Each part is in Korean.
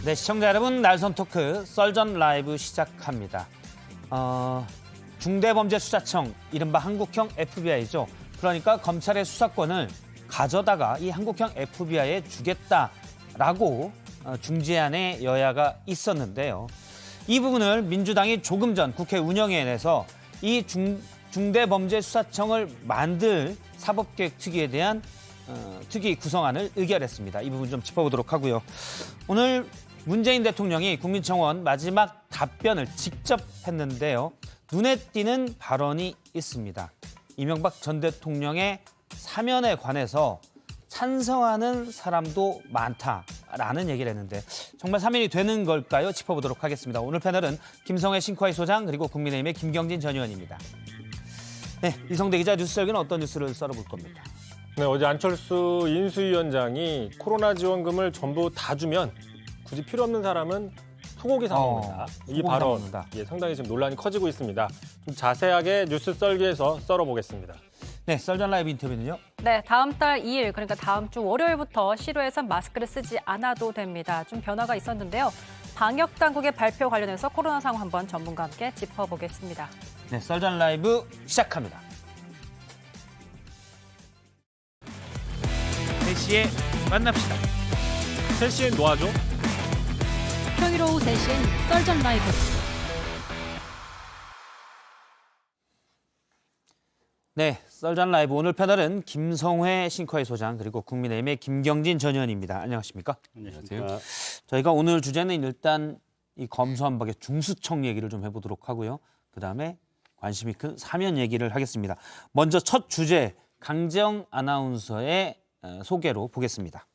네, 시청자 여러분, 날선 토크 썰전 라이브 시작합니다. 중대범죄수사청, 이른바 한국형 FBI죠. 그러니까 검찰의 수사권을 가져다가 이 한국형 FBI에 주겠다라고 중재안에 여야가 있었는데요. 이 부분을 민주당이 조금 전 국회 운영위원회에서 이 중대범죄수사청을 만들 사법개혁특위에 대한 특위 구성안을 의결했습니다. 이 부분 좀 짚어보도록 하고요. 오늘 문재인 대통령이 국민청원 마지막 답변을 직접 했는데요. 눈에 띄는 발언이 있습니다. 이명박 전 대통령의 사면에 관해서 찬성하는 사람도 많다라는 얘기를 했는데 정말 사면이 되는 걸까요? 짚어보도록 하겠습니다. 오늘 패널은 김성회 신과의 소장 그리고 국민의힘의 김경진 전 의원입니다. 네, 이성대 기자 뉴스설계는 어떤 뉴스를 썰어볼 겁니까? 네, 어제 안철수 인수위원장이 코로나 지원금을 전부 다 주면 굳이 필요 없는 사람은 소고기 사 먹는다. 이 발언 상당히 지금 논란이 커지고 있습니다. 좀 자세하게 뉴스 썰기에서 썰어보겠습니다. 네, 썰전 라이브 인터뷰는요? 네, 다음 달 2일, 그러니까 다음 주 월요일부터 실외에선 마스크를 쓰지 않아도 됩니다. 좀 변화가 있었는데요. 방역 당국의 발표 관련해서 코로나 상황 한번 전문가와 함께 짚어보겠습니다. 네, 썰전 라이브 시작합니다. 3시에 만납시다. 3시엔 놓아줘. 평일 오후 3시엔 썰전 라이브. 네, 썰전 라이브 오늘 패널은 김성회 신과의 소장 그리고 국민의힘의 김경진 전 의원입니다. 안녕하십니까? 안녕하세요. 저희가 오늘 주제는 일단 이 검수완박의 중수청 얘기를 좀 해보도록 하고요. 그다음에 관심이 큰 사면 얘기를 하겠습니다. 먼저 첫 주제 강재영 아나운서의 소개로 보겠습니다.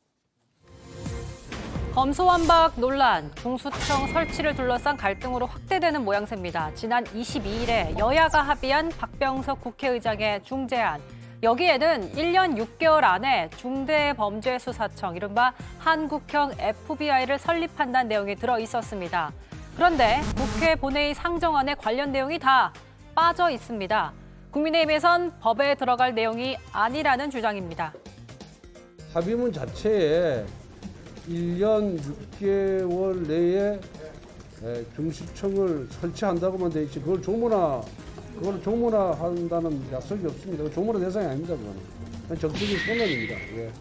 검수완박 논란, 중수청 설치를 둘러싼 갈등으로 확대되는 모양새입니다. 지난 22일에 여야가 합의한 박병석 국회의장의 중재안. 여기에는 1년 6개월 안에 중대범죄수사청, 이른바 한국형 FBI를 설립한다는 내용이 들어 있었습니다. 그런데 국회 본회의 상정안에 관련 내용이 다 빠져 있습니다. 국민의힘에선 법에 들어갈 내용이 아니라는 주장입니다. 합의문 자체에 1년 6개월 내에 중수청을 설치한다고만 돼 있지 그걸 조문화한다는 약속이 없습니다. 조문화 대상이 아닙니다. 그건 정치적인 선언입니다. 예.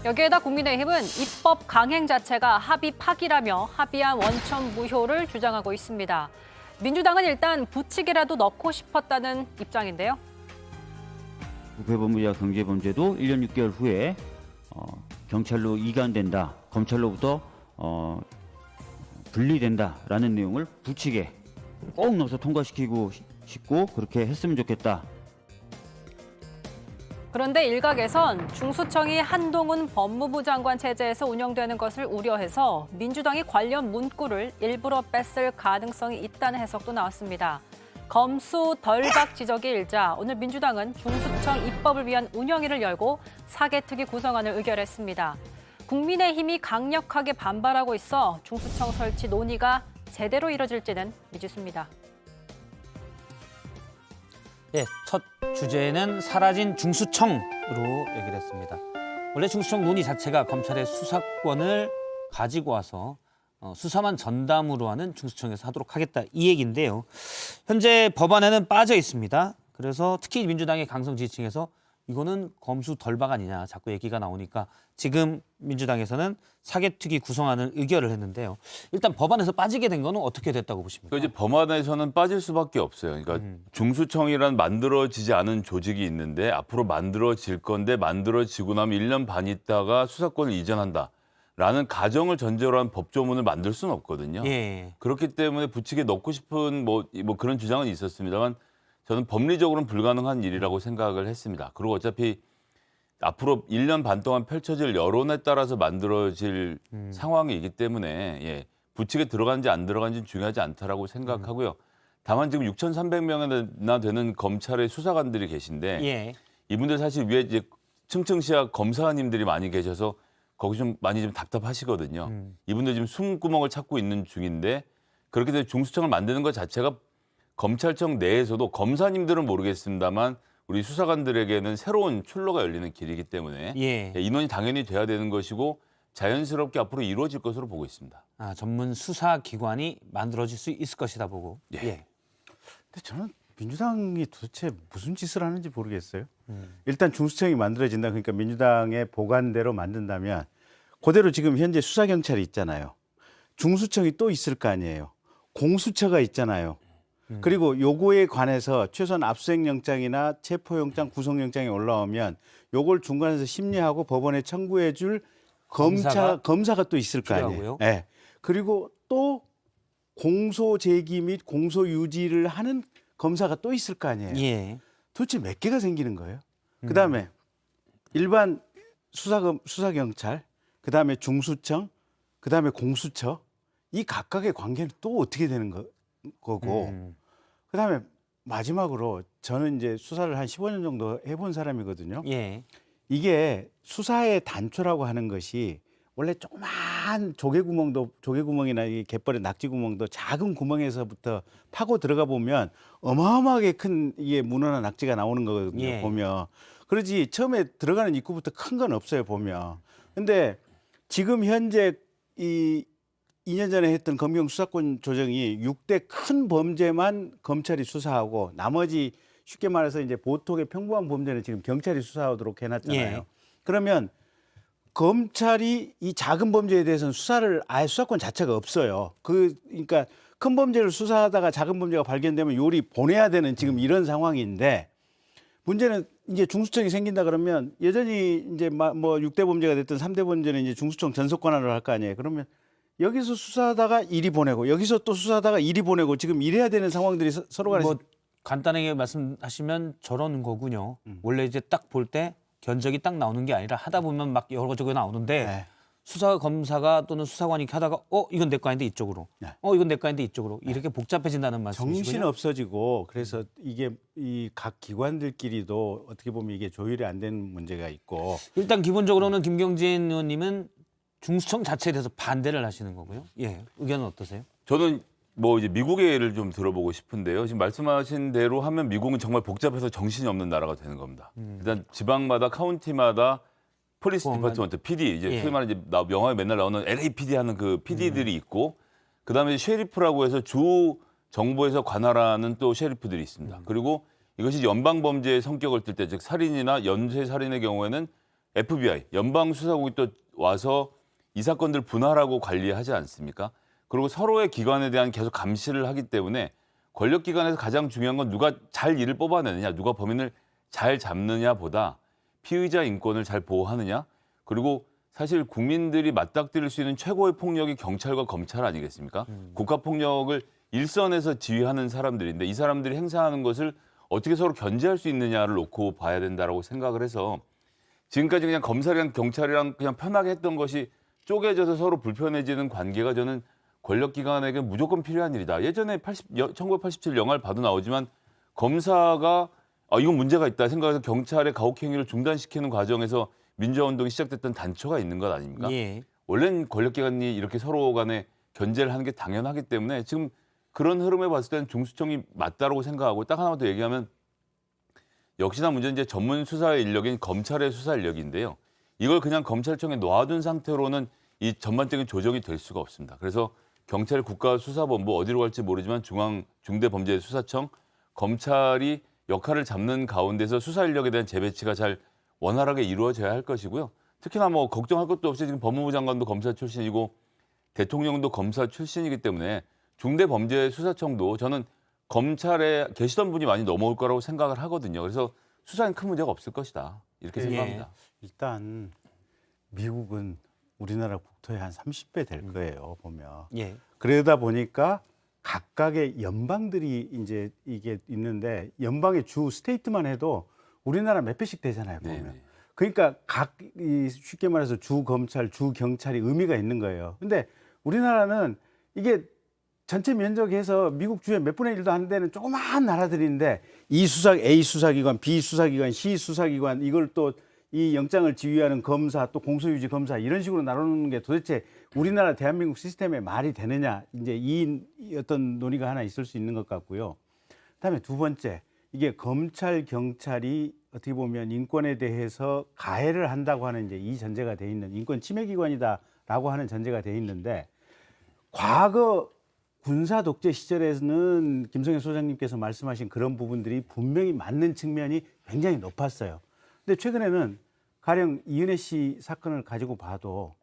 여기에다 국민의힘은 입법 강행 자체가 합의 파기라며 합의안 원천 무효를 주장하고 있습니다. 민주당은 일단 부칙이라도 넣고 싶었다는 입장인데요. 부패범죄와 경제범죄도 1년 6개월 후에 경찰로 이관된다, 검찰로부터 분리된다라는 내용을 부칙에 꼭 넣어서 통과시키고 싶고 그렇게 했으면 좋겠다. 그런데 일각에선 중수청이 한동훈 법무부 장관 체제에서 운영되는 것을 우려해서 민주당이 관련 문구를 일부러 뺐을 가능성이 있다는 해석도 나왔습니다. 검수 덜박 지적이 일자 오늘 민주당은 중수청 입법을 위한 운영위를 열고 사개특위 구성안을 의결했습니다. 국민의힘이 강력하게 반발하고 있어 중수청 설치 논의가 제대로 이뤄질지는 미지수입니다. 예, 첫 주제는 사라진 중수청으로 얘기를 했습니다. 원래 중수청 논의 자체가 검찰의 수사권을 가지고 와서 수사만 전담으로 하는 중수청에서 하도록 하겠다 이 얘기인데요. 현재 법안에는 빠져 있습니다. 그래서 특히 민주당의 강성 지지층에서 이거는 검수 덜박 아니냐 자꾸 얘기가 나오니까 지금 민주당에서는 사개특위 구성안을 의결을 했는데요. 일단 법안에서 빠지게 된 거는 어떻게 됐다고 보십니까? 그러니까 이제 법안에서는 빠질 수밖에 없어요. 그러니까 중수청이란 만들어지지 않은 조직이 있는데 앞으로 만들어질 건데 만들어지고 나면 1년 반 있다가 수사권을 이전한다. 라는 가정을 전제로 한 법조문을 만들 수는 없거든요. 예. 그렇기 때문에 부칙에 넣고 싶은 뭐 그런 주장은 있었습니다만 저는 법리적으로는 불가능한 일이라고 생각을 했습니다. 그리고 어차피 앞으로 1년 반 동안 펼쳐질 여론에 따라서 만들어질 상황이기 때문에 부칙에 들어간지 안 들어간지는 중요하지 않다라고 생각하고요. 다만 지금 6,300명이나 되는 검찰의 수사관들이 계신데 이분들 사실 위에 이제 층층시야 검사님들이 많이 계셔서 거기 좀 많이 좀 답답하시거든요. 이분들 지금 숨구멍을 찾고 있는 중인데 그렇게 돼서 중수청을 만드는 것 자체가 검찰청 내에서도 검사님들은 모르겠습니다만 우리 수사관들에게는 새로운 출로가 열리는 길이기 때문에 인원이 당연히 돼야 되는 것이고 자연스럽게 앞으로 이루어질 것으로 보고 있습니다. 전문 수사 기관이 만들어질 수 있을 것이다 보고. 예. 근데 저는 민주당이 도대체 무슨 짓을 하는지 모르겠어요. 일단 중수청이 만들어진다. 그러니까 민주당의 보관대로 만든다면 그대로 지금 현재 수사경찰이 있잖아요. 중수청이 또 있을 거 아니에요. 공수처가 있잖아요. 그리고 요거에 관해서 최소한 압수수색영장이나 체포영장, 구속영장이 올라오면 요걸 중간에서 심리하고 법원에 청구해 줄 검사가 또 있을 거 아니에요. 필요하고요. 네. 그리고 또 공소 제기 및 공소 유지를 하는 검사가 또 있을 거 아니에요. 예. 도대체 몇 개가 생기는 거예요? 그다음에 일반 수사경찰, 그다음에 중수청, 그다음에 공수처 이 각각의 관계는 또 어떻게 되는 거고 그다음에 마지막으로 저는 이제 수사를 한 15년 정도 해본 사람이거든요. 예. 이게 수사의 단초라고 하는 것이 원래 조그만 조개구멍이나 이 갯벌의 낙지구멍도 작은 구멍에서부터 파고 들어가 보면 어마어마하게 큰 이게 문어나 낙지가 나오는 거거든요. 예. 보면 그러지 처음에 들어가는 입구부터 큰 건 없어요. 보면 근데 지금 현재 이 2년 전에 했던 검경 수사권 조정이 6대 큰 범죄만 검찰이 수사하고 나머지 쉽게 말해서 이제 보통의 평범한 범죄는 지금 경찰이 수사하도록 해놨잖아요. 예. 그러면 검찰이 이 작은 범죄에 대해서는 수사를 아예 수사권 자체가 없어요. 그러니까 큰 범죄를 수사하다가 작은 범죄가 발견되면 요리 보내야 되는 지금 이런 상황인데 문제는 이제 중수청이 생긴다 그러면 여전히 이제 뭐 6대 범죄가 됐든 3대 범죄는 이제 중수청 전속 권한으로 할 거 아니에요. 그러면 여기서 수사하다가 이리 보내고 여기서 또 수사하다가 이리 보내고 지금 이래야 되는 상황들이 서로 간에 간단하게 말씀하시면 저런 거군요. 원래 이제 딱 볼 때 견적이 딱 나오는 게 아니라 하다 보면 막 여러 가지가 나오는데 네. 수사 검사가 또는 수사관이 이렇게 하다가 이건 내 거 아닌데 이쪽으로. 네. 이건 내 거 아닌데 이쪽으로. 이렇게 복잡해진다는 말씀이시군요. 정신 없어지고 그래서 이게 이 각 기관들끼리도 어떻게 보면 이게 조율이 안 되는 문제가 있고 일단 기본적으로는 김경진 의원님은 중수청 자체에 대해서 반대를 하시는 거고요. 예. 의견은 어떠세요? 저는 뭐 이제 미국의 예를 좀 들어보고 싶은데요. 지금 말씀하신 대로 하면 미국은 정말 복잡해서 정신이 없는 나라가 되는 겁니다. 일단 지방마다 카운티마다 폴리스 디파트먼트 PD 이제 예. 소위 말하는 이제 영화에 맨날 나오는 LAPD 하는 그 PD들이 있고 그다음에 셰리프라고 해서 주 정부에서 관할하는 또 셰리프들이 있습니다. 그리고 이것이 연방 범죄의 성격을 띨 때 즉 살인이나 연쇄 살인의 경우에는 FBI 연방 수사국이 또 와서 이 사건들 분할하고 관리하지 않습니까? 그리고 서로의 기관에 대한 계속 감시를 하기 때문에 권력기관에서 가장 중요한 건 누가 잘 일을 뽑아내느냐, 누가 범인을 잘 잡느냐보다 피의자 인권을 잘 보호하느냐, 그리고 사실 국민들이 맞닥뜨릴 수 있는 최고의 폭력이 경찰과 검찰 아니겠습니까? 국가폭력을 일선에서 지휘하는 사람들인데 이 사람들이 행사하는 것을 어떻게 서로 견제할 수 있느냐를 놓고 봐야 된다라고 생각을 해서 지금까지 그냥 검찰이랑 경찰이랑 그냥 편하게 했던 것이 쪼개져서 서로 불편해지는 관계가 저는 권력기관에게 무조건 필요한 일이다. 예전에 1987 영화를 봐도 나오지만 검사가 이건 문제가 있다 생각해서 경찰의 가혹행위를 중단시키는 과정에서 민주화운동이 시작됐던 단초가 있는 것 아닙니까? 예. 원래는 권력기관이 이렇게 서로 간에 견제를 하는 게 당연하기 때문에 지금 그런 흐름에 봤을 때는 중수청이 맞다라고 생각하고 딱 하나만 더 얘기하면 역시나 문제는 이제 전문 수사의 인력인 검찰의 수사 인력인데요. 이걸 그냥 검찰청에 놔둔 상태로는 이 전반적인 조정이 될 수가 없습니다. 그래서 경찰 국가수사본부 어디로 갈지 모르지만 중앙중대범죄수사청 검찰이 역할을 잡는 가운데서 수사 인력에 대한 재배치가 잘 원활하게 이루어져야 할 것이고요. 특히나 뭐 걱정할 것도 없이 지금 법무부 장관도 검사 출신이고 대통령도 검사 출신이기 때문에 중대범죄수사청도 저는 검찰에 계시던 분이 많이 넘어올 거라고 생각을 하거든요. 그래서 수사엔 큰 문제가 없을 것이다. 이렇게 생각합니다. 일단 미국은 우리나라 국토의 한 30배 될 거예요, 보면. 예. 그러다 보니까 각각의 연방들이 이제 이게 있는데 연방의 주 스테이트만 해도 우리나라 몇 배씩 되잖아요, 보면. 네네. 그러니까 쉽게 말해서 주 검찰, 주 경찰이 의미가 있는 거예요. 근데 우리나라는 이게 전체 면적에서 미국 주의 몇 분의 1도 안 되는 조그마한 나라들인데 A 수사기관, B 수사기관, C 수사기관 이걸 또 이 영장을 지휘하는 검사 또 공소유지 검사 이런 식으로 나누는 게 도대체 우리나라 대한민국 시스템에 말이 되느냐 이제 이 어떤 논의가 하나 있을 수 있는 것 같고요. 그다음에 두 번째 이게 검찰 경찰이 어떻게 보면 인권에 대해서 가해를 한다고 하는 이제 이 전제가 돼 있는 인권 침해 기관이다라고 하는 전제가 돼 있는데 과거 군사 독재 시절에는 김성현 소장님께서 말씀하신 그런 부분들이 분명히 맞는 측면이 굉장히 높았어요. 근데 최근에는 가령 이은혜 씨 사건을 가지고 봐도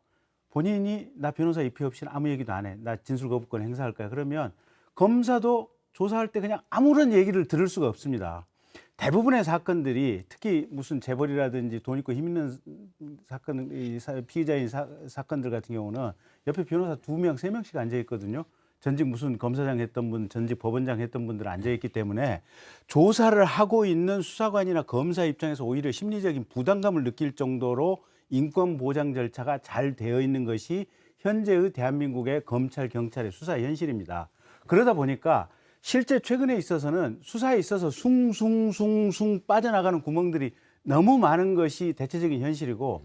본인이 나 변호사 입회 없이는 아무 얘기도 안 해. 나 진술 거부권 행사할 거야. 그러면 검사도 조사할 때 그냥 아무런 얘기를 들을 수가 없습니다. 대부분의 사건들이 특히 무슨 재벌이라든지 돈 있고 힘 있는 사건, 피의자인 사건들 같은 경우는 옆에 변호사 2명, 3명씩 앉아 있거든요. 전직 무슨 검사장 했던 분, 전직 법원장 했던 분들 앉아 있기 때문에 조사를 하고 있는 수사관이나 검사 입장에서 오히려 심리적인 부담감을 느낄 정도로 인권 보장 절차가 잘 되어 있는 것이 현재의 대한민국의 검찰, 경찰의 수사 현실입니다. 그러다 보니까 실제 최근에 있어서는 수사에 있어서 숭숭숭숭 빠져나가는 구멍들이 너무 많은 것이 대체적인 현실이고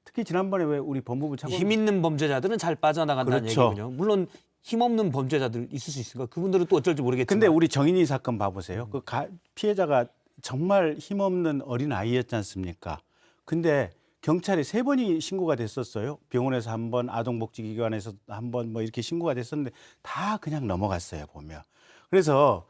특히 지난번에 왜 우리 법무부 차관 힘 있는 범죄자들은 잘 빠져나간다는 그렇죠. 얘기군요. 물론 힘없는 범죄자들 있을 수 있으니까 그분들은 또 어쩔지 모르겠지만. 근데 우리 정인이 사건 봐보세요. 그 피해자가 정말 힘없는 어린 아이였지 않습니까? 근데 경찰이 3번이 신고가 됐었어요. 병원에서 1번, 아동복지기관에서 1번 뭐 이렇게 신고가 됐었는데 다 그냥 넘어갔어요, 보면. 그래서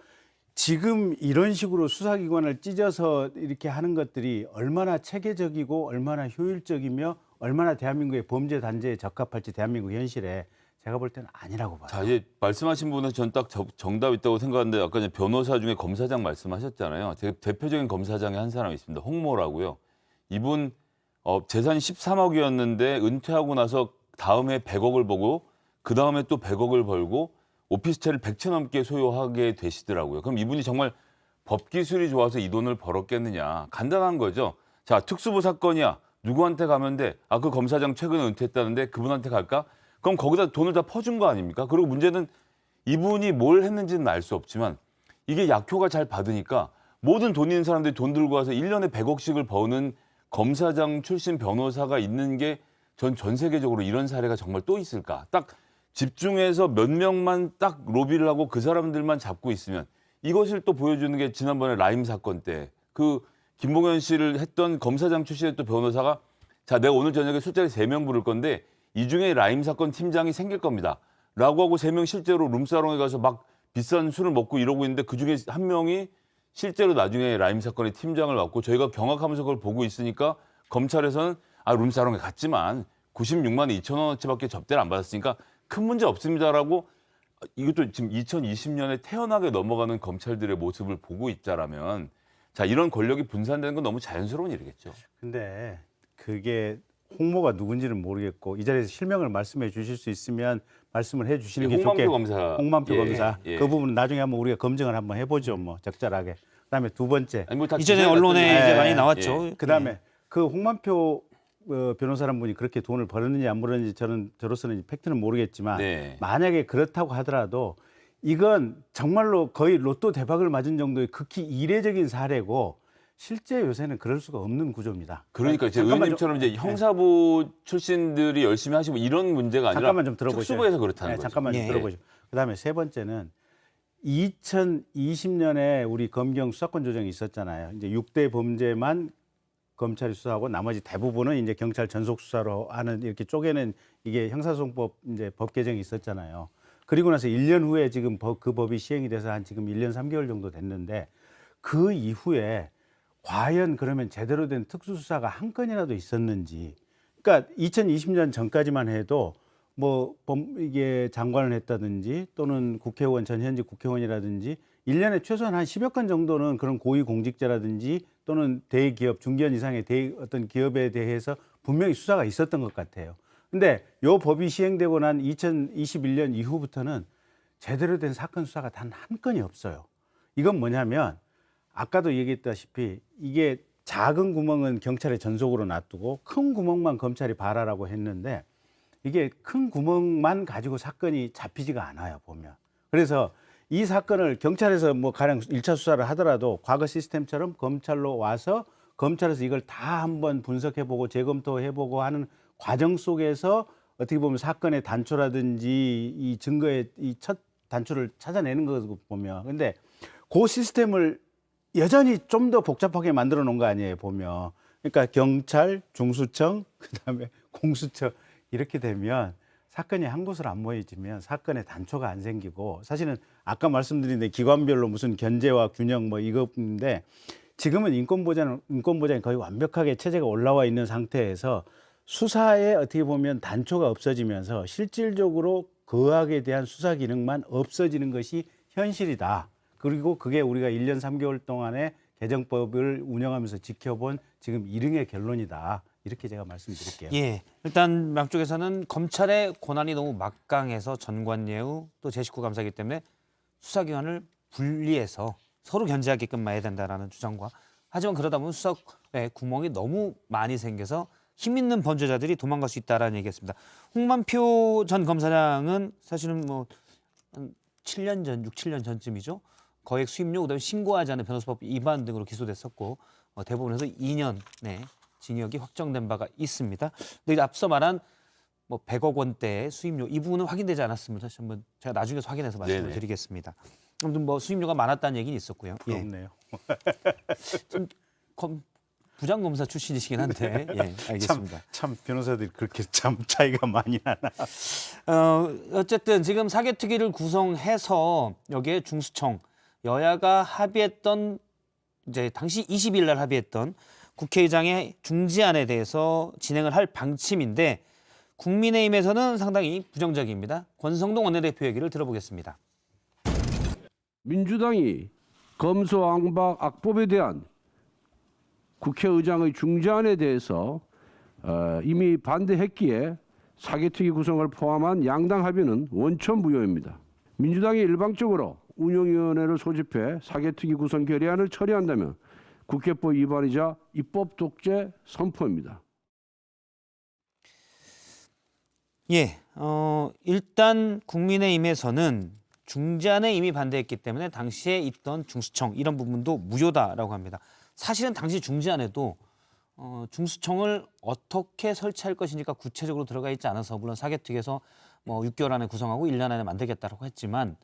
지금 이런 식으로 수사기관을 찢어서 이렇게 하는 것들이 얼마나 체계적이고 얼마나 효율적이며 얼마나 대한민국의 범죄 단죄에 적합할지 대한민국 현실에 제가 볼 때는 아니라고 봐요. 자, 이제 말씀하신 분은 전 딱 정답 있다고 생각하는데 아까 이제 변호사 중에 검사장 말씀하셨잖아요. 되게 대표적인 검사장에 한 사람이 있습니다. 홍모라고요. 이분 재산이 13억이었는데 은퇴하고 나서 다음에 100억을 보고 그 다음에 또 100억을 벌고 오피스텔을 100채 넘게 소유하게 되시더라고요. 그럼 이분이 정말 법기술이 좋아서 이 돈을 벌었겠느냐. 간단한 거죠. 자, 특수부 사건이야. 누구한테 가면 돼? 아, 그 검사장 최근에 은퇴했다는데 그분한테 갈까? 그럼 거기다 돈을 다 퍼준 거 아닙니까? 그리고 문제는 이분이 뭘 했는지는 알 수 없지만 이게 약효가 잘 받으니까 모든 돈 있는 사람들이 돈 들고 와서 1년에 100억씩을 버는 검사장 출신 변호사가 있는 게 전 세계적으로 이런 사례가 정말 또 있을까? 딱 집중해서 몇 명만 딱 로비를 하고 그 사람들만 잡고 있으면 이것을 또 보여주는 게 지난번에 라임 사건 때 그 김봉현 씨를 했던 검사장 출신의 또 변호사가 자, 내가 오늘 저녁에 술자리 3명 부를 건데 이 중에 라임 사건 팀장이 생길 겁니다. 라고 하고 3명 실제로 룸사롱에 가서 막 비싼 술을 먹고 이러고 있는데 그중에 1명이 실제로 나중에 라임 사건의 팀장을 맡고 저희가 경악하면서 그걸 보고 있으니까 검찰에서는 룸사롱에 갔지만 96만 2천 원어치밖에 접대를 안 받았으니까 큰 문제 없습니다라고 이것도 지금 2020년에 태연하게 넘어가는 검찰들의 모습을 보고 있자라면 자, 이런 권력이 분산되는 건 너무 자연스러운 일이겠죠. 근데 그게 홍모가 누군지는 모르겠고 이 자리에서 실명을 말씀해 주실 수 있으면 말씀을 해 주시는 게 좋겠고 홍만표 검사. 홍만표 예, 검사 예. 그 부분은 나중에 한번 우리가 검증을 한번 해보죠. 뭐 적절하게. 그다음에 2번째 아니, 뭐다 이전에 기사에 언론에 났던데. 이제 예, 많이 나왔죠. 그다음에 그 홍만표 변호사란 분이 그렇게 돈을 벌었는지 안 벌었는지 저로서는 팩트는 모르겠지만 네. 만약에 그렇다고 하더라도 이건 정말로 거의 로또 대박을 맞은 정도의 극히 이례적인 사례고 실제 요새는 그럴 수가 없는 구조입니다. 그러니까 이제 잠깐만 의원님처럼 이제 형사부 출신들이 열심히 하시고 이런 문제가 아니라 잠깐만 좀 들어보죠. 특수부에서 그렇다는 거죠. 잠깐만 좀 예. 들어보죠. 그다음에 3번째는 2020년에 우리 검경 수사권 조정이 있었잖아요. 이제 6대 범죄만 검찰이 수사하고 나머지 대부분은 이제 경찰 전속 수사로 하는 이렇게 쪼개는 이게 형사소송법 이제 법 개정이 있었잖아요. 그리고 나서 1년 후에 지금 그 법이 시행이 돼서 한 지금 1년 3개월 정도 됐는데 그 이후에 과연 그러면 제대로 된 특수수사가 한 건이라도 있었는지. 그러니까 2020년 전까지만 해도 뭐 이게 장관을 했다든지 또는 국회의원 전현직 국회의원이라든지 1년에 최소한 한 10여 건 정도는 그런 고위 공직자라든지 또는 대기업 중견 이상의 어떤 기업에 대해서 분명히 수사가 있었던 것 같아요. 근데 요 법이 시행되고 난 2021년 이후부터는 제대로 된 사건 수사가 단 한 건이 없어요. 이건 뭐냐면 아까도 얘기했다시피 이게 작은 구멍은 경찰의 전속으로 놔두고 큰 구멍만 검찰이 발하라고 했는데 이게 큰 구멍만 가지고 사건이 잡히지가 않아요, 보면. 그래서 이 사건을 경찰에서 뭐 가령 1차 수사를 하더라도 과거 시스템처럼 검찰로 와서 검찰에서 이걸 다 한번 분석해보고 재검토해보고 하는 과정 속에서 어떻게 보면 사건의 단초라든지 이 증거의 이 첫 단초를 찾아내는 것으로 보면. 근데 그 시스템을 여전히 좀 더 복잡하게 만들어 놓은 거 아니에요, 보면. 그러니까 경찰, 중수청, 그다음에 공수처 이렇게 되면 사건이 한 곳으로 안 모여지면 사건의 단초가 안 생기고, 사실은 아까 말씀드린 데 기관별로 무슨 견제와 균형 뭐 이거인데, 지금은 인권보장이 거의 완벽하게 체제가 올라와 있는 상태에서 수사에 어떻게 보면 단초가 없어지면서 실질적으로 거악에 대한 수사 기능만 없어지는 것이 현실이다. 그리고 그게 우리가 1년 3개월 동안의 개정법을 운영하면서 지켜본 지금 일흥의 결론이다. 이렇게 제가 말씀드릴게요. 예, 일단 양쪽에서는 검찰의 권한이 너무 막강해서 전관예우 또 제19 감사이기 때문에 수사기관을 분리해서 서로 견제하게끔만 해야 된다라는 주장과, 하지만 그러다 보면 수사에 구멍이 너무 많이 생겨서 힘 있는 범죄자들이 도망갈 수 있다라는 얘기했습니다. 홍만표 전 검사장은 사실은 뭐 한 7년 전, 6, 7년 전쯤이죠. 거액 수임료, 그다음에 신고하지 않은 변호사법 위반 등으로 기소됐었고 대법원에서 2년 내 징역이 확정된 바가 있습니다. 근데 앞서 말한 뭐 100억 원대의 수임료 이 부분은 확인되지 않았습니다. 다시 한번 제가 나중에 확인해서 말씀을 네네. 드리겠습니다. 아무튼 뭐 수임료가 많았다는 얘기는 있었고요. 예. 부럽네요. 부장검사 출신이시긴 한데 예, 알겠습니다. 참 변호사들이 그렇게 참 차이가 많이 나나. 어쨌든 지금 사개특위를 구성해서 여기에 중수청 여야가 합의했던 이제 당시 20일 날 합의했던 국회의장의 중지안에 대해서 진행을 할 방침인데, 국민의힘에서는 상당히 부정적입니다. 권성동 원내대표 얘기를 들어보겠습니다. 민주당이 검소왕박 악법에 대한 국회의장의 중재안에 대해서 이미 반대했기에 사개특위 구성을 포함한 양당 합의는 원천무효입니다. 민주당이 일방적으로 운영위원회를 소집해 사개특위 구성 결의안을 처리한다면 국회법 위반이자 입법 독재 선포입니다. 예, 일단 국민의힘에서는 중재안에 이미 반대했기 때문에 당시에 있던 중수청 이런 부분도 무효다라고 합니다. 사실은 당시 중재안에도 중수청을 어떻게 설치할 것이니까 구체적으로 들어가 있지 않아서, 물론 사개특위에서 뭐 6개월 안에 구성하고 1년 안에 만들겠다라고 했지만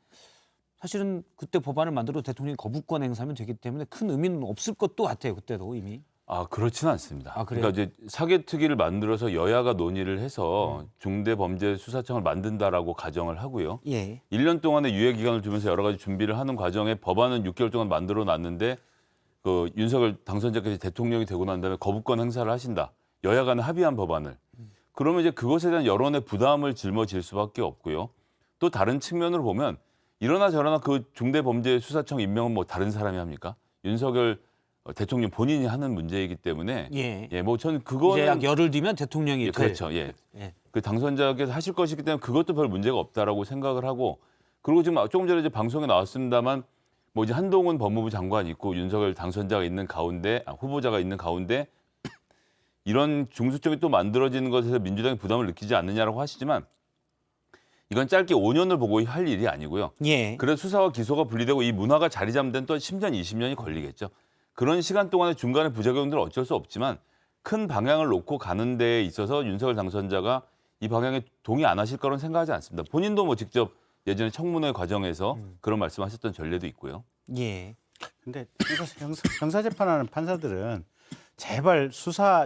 사실은 그때 법안을 만들어도 대통령이 거부권 행사하면 되기 때문에 큰 의미는 없을 것도 같아요. 그때도 이미. 그렇지는 않습니다. 그래요? 그러니까 이제 사개특위를 만들어서 여야가 논의를 해서 중대범죄수사청을 만든다라고 가정을 하고요. 예. 1년 동안의 유예 기간을 두면서 여러 가지 준비를 하는 과정에 법안은 6개월 동안 만들어 놨는데, 그 윤석열 당선자께서 대통령이 되고 난 다음에 거부권 행사를 하신다. 여야 간에 합의한 법안을. 그러면 이제 그것에 대한 여론의 부담을 짊어질 수밖에 없고요. 또 다른 측면으로 보면 이러나 저러나 그 중대범죄수사청 임명은 뭐 다른 사람이 합니까? 윤석열 대통령 본인이 하는 문제이기 때문에 뭐 저는 그거는 이제 약 열흘 뒤면 대통령이 예, 그렇죠. 예. 그 당선자께서 하실 것이기 때문에 그것도 별 문제가 없다라고 생각을 하고, 그리고 지금 조금 전에 이제 방송에 나왔습니다만 뭐 이제 한동훈 법무부 장관이 있고 윤석열 당선자가 있는 가운데 후보자가 있는 가운데 이런 중수청이 또 만들어지는 것에서 민주당이 부담을 느끼지 않느냐라고 하시지만 이건 짧게 5년을 보고 할 일이 아니고요. 예. 그래서 수사와 기소가 분리되고 이 문화가 자리 잡는 데는 또 10년, 20년이 걸리겠죠. 그런 시간 동안에 중간에 부작용들은 어쩔 수 없지만 큰 방향을 놓고 가는 데에 있어서 윤석열 당선자가 이 방향에 동의 안 하실 거라는 생각하지 않습니다. 본인도 뭐 직접 예전에 청문회 과정에서 그런 말씀하셨던 전례도 있고요. 예. 근데 형사재판하는 판사들은 제발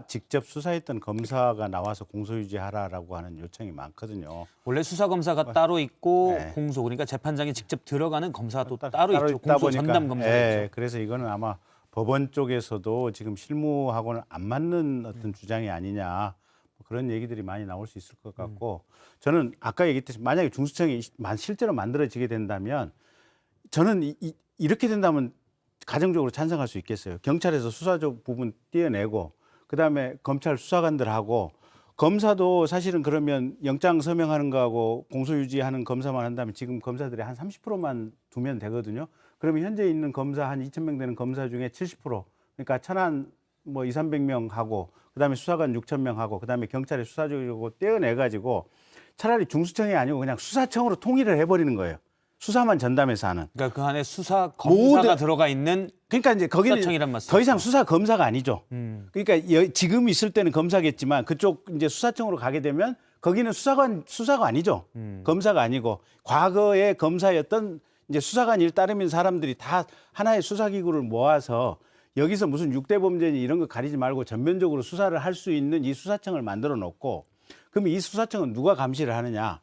직접 수사했던 검사가 나와서 공소유지하라라고 하는 요청이 많거든요. 원래 수사검사가 따로 있고 네. 공소, 그러니까 재판장이 직접 들어가는 검사도 따로 따로 있죠. 있다 공소 보니까, 전담 검사가 예, 있죠. 그래서 이거는 아마 법원 쪽에서도 지금 실무하고는 안 맞는 어떤 주장이 아니냐, 뭐 그런 얘기들이 많이 나올 수 있을 것 같고, 저는 아까 얘기했듯이 만약에 중수청이 실제로 만들어지게 된다면 저는 이렇게 된다면 가정적으로 찬성할 수 있겠어요. 경찰에서 수사적 부분 떼어내고, 그다음에 검찰 수사관들하고, 검사도 사실은 그러면 영장 서명하는 거하고 공소유지하는 검사만 한다면 지금 검사들이 한 30%만 두면 되거든요. 그러면 현재 있는 검사 한 2,000명 되는 검사 중에 70%, 그러니까 천안 뭐 200~300명 하고, 그다음에 수사관 6,000명 하고, 그다음에 경찰의 수사적으로 떼어내가지고 차라리 중수청이 아니고 그냥 수사청으로 통일을 해버리는 거예요. 수사만 전담해서 하는. 그러니까 그 안에 수사 검사가 들어가 있는, 그러니까 이제 거기는 수사청이란 말씀이죠. 더 이상 수사 검사가 아니죠. 그러니까 지금 있을 때는 검사겠지만 그쪽 이제 수사청으로 가게 되면 거기는 수사가 아니죠. 검사가 아니고 과거에 검사였던 이제 수사관 일 따르면 사람들이 다 하나의 수사기구를 모아서 여기서 무슨 6대 범죄니 이런 거 가리지 말고 전면적으로 수사를 할 수 있는 이 수사청을 만들어 놓고 그럼 이 수사청은 누가 감시를 하느냐?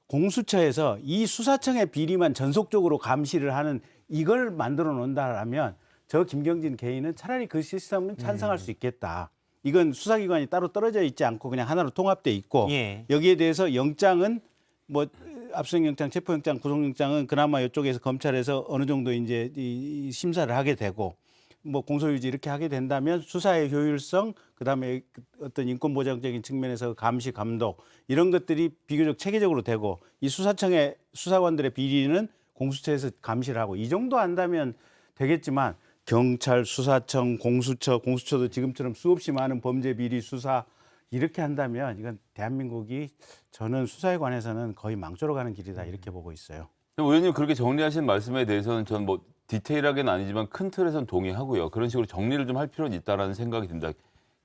공수처에서 이 수사청의 비리만 전속적으로 감시를 하는 이걸 만들어 놓는다라면 저 김경진 개인은 차라리 그 시스템은 찬성할 수 있겠다. 이건 수사기관이 따로 떨어져 있지 않고 그냥 하나로 통합돼 있고 예. 여기에 대해서 영장은 뭐 압수영장, 체포영장, 구속영장은 그나마 이쪽에서 검찰에서 어느 정도 이제 이 심사를 하게 되고 뭐 공소유지 이렇게 하게 된다면 수사의 효율성, 그다음에 어떤 인권보장적인 측면에서 감시, 감독 이런 것들이 비교적 체계적으로 되고 이 수사청의 수사관들의 비리는 공수처에서 감시를 하고 이 정도 한다면 되겠지만 경찰, 수사청, 공수처도 지금처럼 수없이 많은 범죄 비리 수사 이렇게 한다면 이건 대한민국이 저는 수사에 관해서는 거의 망조로 가는 길이다 이렇게 보고 있어요. 의원님 그렇게 정리하신 말씀에 대해서는 저는 뭐 디테일하게는 아니지만 큰 틀에서는 동의하고요. 그런 식으로 정리를 좀 할 필요는 있다라는 생각이 듭니다.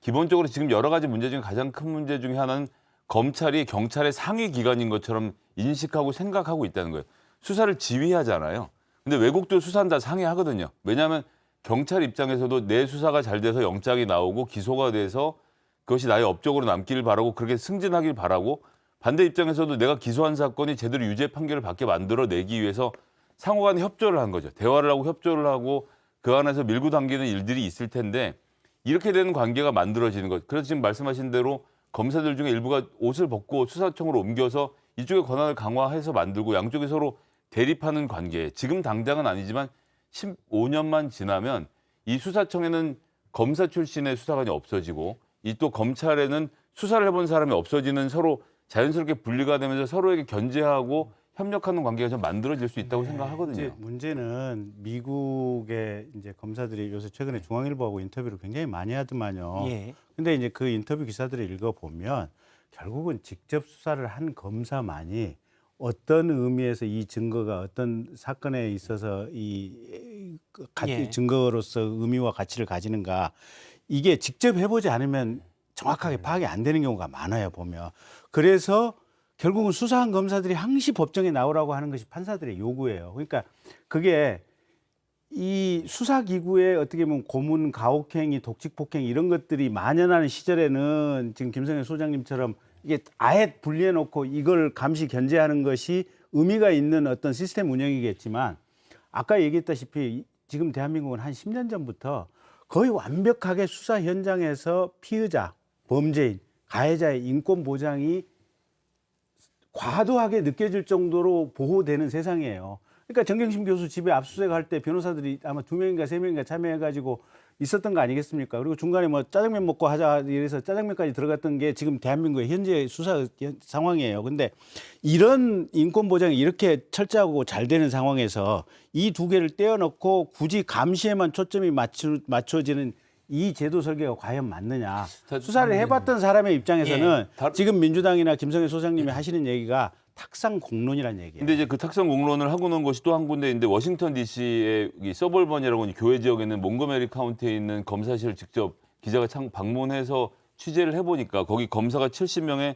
기본적으로 지금 여러 가지 문제 중에 가장 큰 문제 중에 하나는 검찰이 경찰의 상위 기관인 것처럼 인식하고 생각하고 있다는 거예요. 수사를 지휘하잖아요. 근데 외국도 수사는 다 상위하거든요. 왜냐하면 경찰 입장에서도 내 수사가 잘 돼서 영장이 나오고 기소가 돼서 그것이 나의 업적으로 남기를 바라고 그렇게 승진하길 바라고 반대 입장에서도 내가 기소한 사건이 제대로 유죄 판결을 받게 만들어내기 위해서 상호간에 협조를 한 거죠. 대화를 하고 협조를 하고 그 안에서 밀고 당기는 일들이 있을 텐데 이렇게 되는 관계가 만들어지는 것. 그래서 지금 말씀하신 대로 검사들 중에 일부가 옷을 벗고 수사청으로 옮겨서 이쪽의 권한을 강화해서 만들고 양쪽이 서로 대립하는 관계. 지금 당장은 아니지만 15년만 지나면 이 수사청에는 검사 출신의 수사관이 없어지고 이 또 검찰에는 수사를 해본 사람이 없어지는 서로 자연스럽게 분리가 되면서 서로에게 견제하고 협력하는 관계가 좀 만들어질 수 있다고 생각하거든요. 이제 문제는 미국의 이제 검사들이 요새 최근에 중앙일보하고 인터뷰를 굉장히 많이 하더만요. 예. 근데 이제 그 인터뷰 기사들을 읽어보면 결국은 직접 수사를 한 검사만이 어떤 의미에서 이 증거가 어떤 사건에 있어서 예. 증거로서 의미와 가치를 가지는가 이게 직접 해보지 않으면 정확하게 파악이 안 되는 경우가 많아요, 보면. 그래서 결국은 수사한 검사들이 항시 법정에 나오라고 하는 것이 판사들의 요구예요. 그러니까 그게 이 수사기구에 어떻게 보면 고문, 가혹행위, 독직폭행 이런 것들이 만연하는 시절에는 지금 김성현 소장님처럼 이게 아예 분리해놓고 이걸 감시 견제하는 것이 의미가 있는 어떤 시스템 운영이겠지만 아까 얘기했다시피 지금 대한민국은 한 10년 전부터 거의 완벽하게 수사 현장에서 피의자, 범죄인, 가해자의 인권 보장이 과도하게 느껴질 정도로 보호되는 세상이에요. 그러니까 정경심 교수 집에 압수수색 할 때 변호사들이 아마 2명인가 3명인가 참여해가지고 있었던 거 아니겠습니까? 그리고 중간에 뭐 짜장면 먹고 하자 이래서 짜장면까지 들어갔던 게 지금 대한민국의 현재 수사 상황이에요. 근데 이런 인권 보장이 이렇게 철저하고 잘 되는 상황에서 이 두 개를 떼어놓고 굳이 감시에만 초점이 맞춰지는 이 제도 설계가 과연 맞느냐. 수사를 해봤던 사람의 입장에서는 지금 민주당이나 김성애 소장님이 하시는 얘기가 탁상 공론이라는 얘기예요. 근데 이제 그 탁상 공론을 하고 놓은 곳이 또 한 군데 있는데 워싱턴 DC의 서벌번이라고 하는 교회 지역에 있는 몽고메리 카운티에 있는 검사실을 직접 기자가 방문해서 취재를 해보니까 거기 검사가 70명에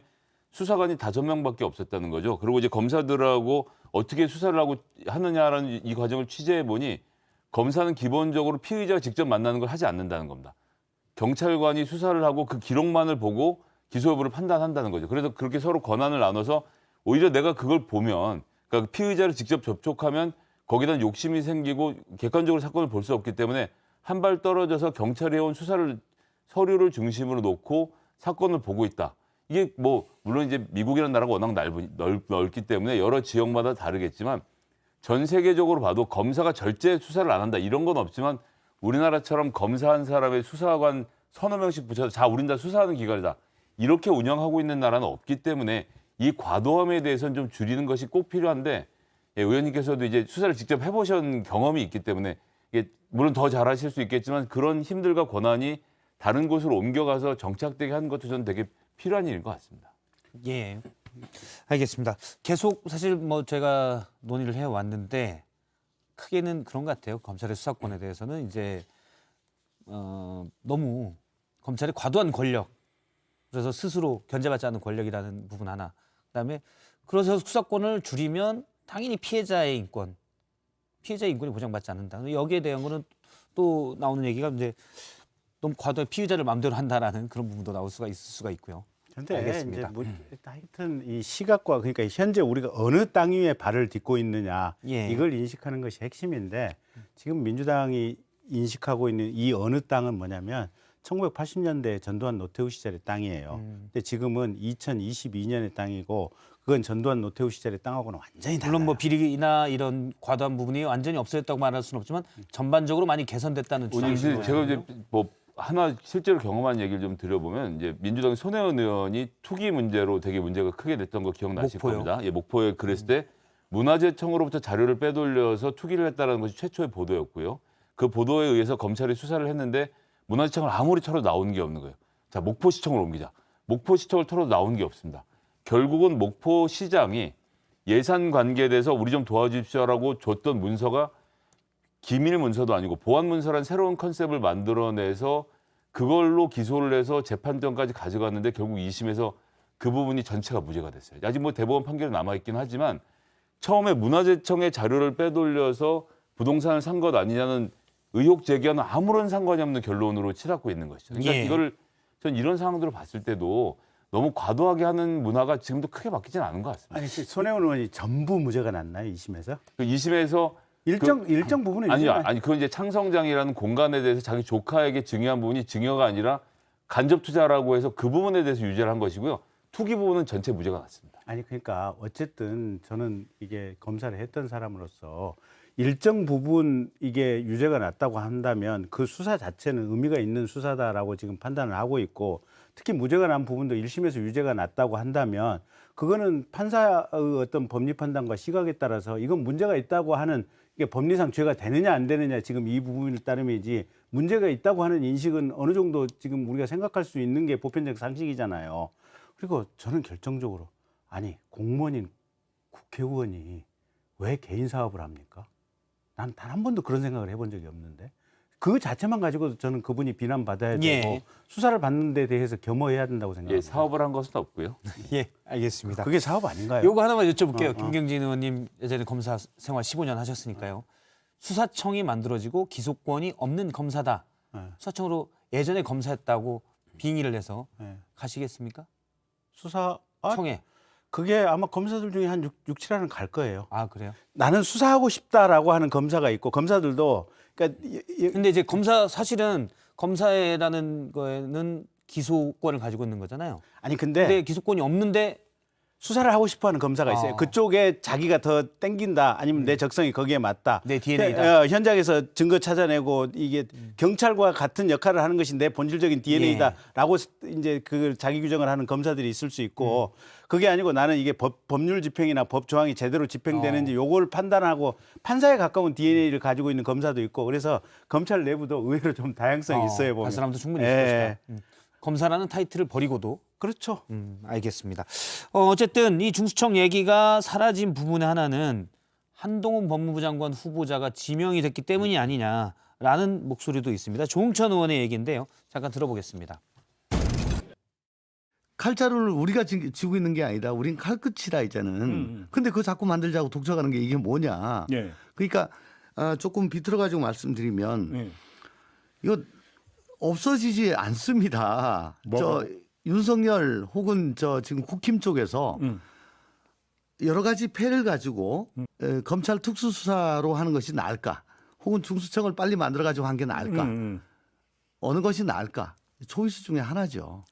수사관이 5명밖에 없었다는 거죠. 그리고 이제 검사들하고 어떻게 수사를 하고 하느냐라는 이 과정을 취재해보니 검사는 기본적으로 피의자가 직접 만나는 걸 하지 않는다는 겁니다. 경찰관이 수사를 하고 그 기록만을 보고 기소 여부를 판단한다는 거죠. 그래서 그렇게 서로 권한을 나눠서 오히려 내가 그걸 보면 그러니까 피의자를 직접 접촉하면 거기다 욕심이 생기고 객관적으로 사건을 볼 수 없기 때문에 한 발 떨어져서 경찰이 해온 수사를 서류를 중심으로 놓고 사건을 보고 있다. 이게 뭐 물론 이제 미국이라는 나라가 워낙 넓기 때문에 여러 지역마다 다르겠지만 전 세계적으로 봐도 검사가 절제 수사를 안 한다 이런 건 없지만 우리나라처럼 검사 한 사람의 수사관 서너 명씩 붙여서 자 우린 다 수사하는 기관이다. 이렇게 운영하고 있는 나라는 없기 때문에 이 과도함에 대해서는 좀 줄이는 것이 꼭 필요한데 의원님께서도 이제 수사를 직접 해보신 경험이 있기 때문에 이게 물론 더 잘하실 수 있겠지만 그런 힘들과 권한이 다른 곳으로 옮겨가서 정착되게 하는 것도 저는 되게 필요한 일인 것 같습니다. 예, 알겠습니다. 계속 사실 뭐 제가 논의를 해왔는데 크게는 그런 것 같아요. 검찰의 수사권에 대해서는 이제 너무 검찰의 과도한 권력, 그래서 스스로 견제받지 않는 권력이라는 부분 하나. 그다음에 그래서 수사권을 줄이면 당연히 피해자의 인권, 피해자 인권이 보장받지 않는다. 근데 여기에 대한 거는 또 나오는 얘기가 이제 너무 과도하게 피의자를 마음대로 한다라는 그런 부분도 나올 수가 있을 수가 있고요. 근데 알겠습니다. 이제 뭐 하여튼 이 시각과 그러니까 현재 우리가 어느 땅 위에 발을 딛고 있느냐 예. 이걸 인식하는 것이 핵심인데 지금 민주당이 인식하고 있는 이 어느 땅은 뭐냐면 1980년대 전두환 노태우 시절의 땅이에요. 근데 지금은 2022년의 땅이고 그건 전두환 노태우 시절의 땅하고는 완전히 달라요. 물론 뭐 비리나 이런 과도한 부분이 완전히 없어졌다고 말할 수는 없지만 전반적으로 많이 개선됐다는 주장이신 근데 제가 이제 뭐 하나 실제로 경험한 얘기를 좀 드려보면 이제 민주당 손혜원 의원이 투기 문제로 되게 문제가 크게 됐던 거 기억나실 목포요? 겁니다. 예, 목포에 그랬을 때 문화재청으로부터 자료를 빼돌려서 투기를 했다는 것이 최초의 보도였고요. 그 보도에 의해서 검찰이 수사를 했는데 문화재청을 아무리 털어도 나오는 게 없는 거예요. 자, 목포시청으로 옮기자. 목포시청을 털어도 나오는 게 없습니다. 결국은 목포시장이 예산 관계에 대해서 우리 좀 도와주십시오라고 줬던 문서가 기밀 문서도 아니고 보안 문서란 새로운 컨셉을 만들어내서 그걸로 기소를 해서 재판정까지 가져갔는데 결국 2심에서 그 부분이 전체가 무죄가 됐어요. 아직 뭐 대법원 판결이 남아있긴 하지만 처음에 문화재청의 자료를 빼돌려서 부동산을 산 것 아니냐는 의혹 제기와는 아무런 상관이 없는 결론으로 치닫고 있는 것이죠. 그러니까 예. 이걸 전 이런 상황들을 봤을 때도 너무 과도하게 하는 문화가 지금도 크게 바뀌진 않은 것 같습니다. 아니 손혜원 의원이 전부 무죄가 났나요 2심에서? 그 2심에서 일정 부분은 아니 그건 이제 창성장이라는 공간에 대해서 자기 조카에게 증여한 부분이 증여가 아니라 간접 투자라고 해서 그 부분에 대해서 유죄를 한 것이고요. 투기 부분은 전체 무죄가 났습니다. 아니 그러니까 어쨌든 저는 이게 검사를 했던 사람으로서 일정 부분 이게 유죄가 났다고 한다면 그 수사 자체는 의미가 있는 수사다라고 지금 판단을 하고 있고 특히 무죄가 난 부분도 1심에서 유죄가 났다고 한다면 그거는 판사의 어떤 법리 판단과 시각에 따라서 이건 문제가 있다고 하는 이게 법리상 죄가 되느냐 안 되느냐 지금 이 부분을 따름이지 문제가 있다고 하는 인식은 어느 정도 지금 우리가 생각할 수 있는 게 보편적 상식이잖아요. 그리고 저는 결정적으로 아니 공무원인 국회의원이 왜 개인 사업을 합니까? 난 단 한 번도 그런 생각을 해본 적이 없는데 그 자체만 가지고도 저는 그분이 비난받아야 되고 예. 수사를 받는 데 대해서 겸허해야 된다고 예, 생각합니다. 사업을 한 것은 없고요. 예, 알겠습니다. 그게 사업 아닌가요? 요거 하나만 여쭤볼게요. 김경진 의원님 예전에 검사 생활 15년 하셨으니까요. 수사청이 만들어지고 기소권이 없는 검사다. 네. 수사청으로 예전에 검사했다고 빙의를 해서 네. 가시겠습니까? 수사 청에. 그게 아마 검사들 중에 한 6, 7화는 갈 거예요. 아, 그래요? 나는 수사하고 싶다라고 하는 검사가 있고 검사들도 그러니까 근데 이제 사실은 검사라는 거에는 기소권을 가지고 있는 거잖아요. 아니 근데 근데 기소권이 없는데 수사를 하고 싶어하는 검사가 있어요. 아. 그쪽에 자기가 더 땡긴다 아니면 내 적성이 거기에 맞다. 내 DNA다. 현장에서 증거 찾아내고 이게 경찰과 같은 역할을 하는 것이 내 본질적인 DNA다라고 이제 그 자기 규정을 하는 검사들이 있을 수 있고 그게 아니고 나는 이게 법률 집행이나 법 조항이 제대로 집행되는지 요걸 판단하고 판사에 가까운 DNA를 가지고 있는 검사도 있고 그래서 검찰 내부도 의외로 좀 다양성이 있어요. 보면. 할 사람도 충분히 있을 것이다. 검사라는 타이틀을 버리고도 그렇죠. 알겠습니다. 어쨌든 이 중수청 얘기가 사라진 부분의 하나는 한동훈 법무부 장관 후보자가 지명이 됐기 때문이 아니냐라는 목소리도 있습니다. 조홍천 의원의 얘기인데요. 잠깐 들어보겠습니다. 칼자루를 우리가 쥐고 있는 게 아니다. 우린 칼끝이다 이제는. 근데 그거 자꾸 만들자고 독촉하는 게 이게 뭐냐. 예. 그러니까 조금 비틀어가지고 말씀드리면 이거 없어지지 않습니다. 저 윤석열 혹은 저 지금 국힘 쪽에서 여러 가지 패를 가지고 검찰 특수수사로 하는 것이 나을까? 혹은 중수청을 빨리 만들어가지고 한 게 나을까? 어느 것이 나을까? 초이스 중에 하나죠.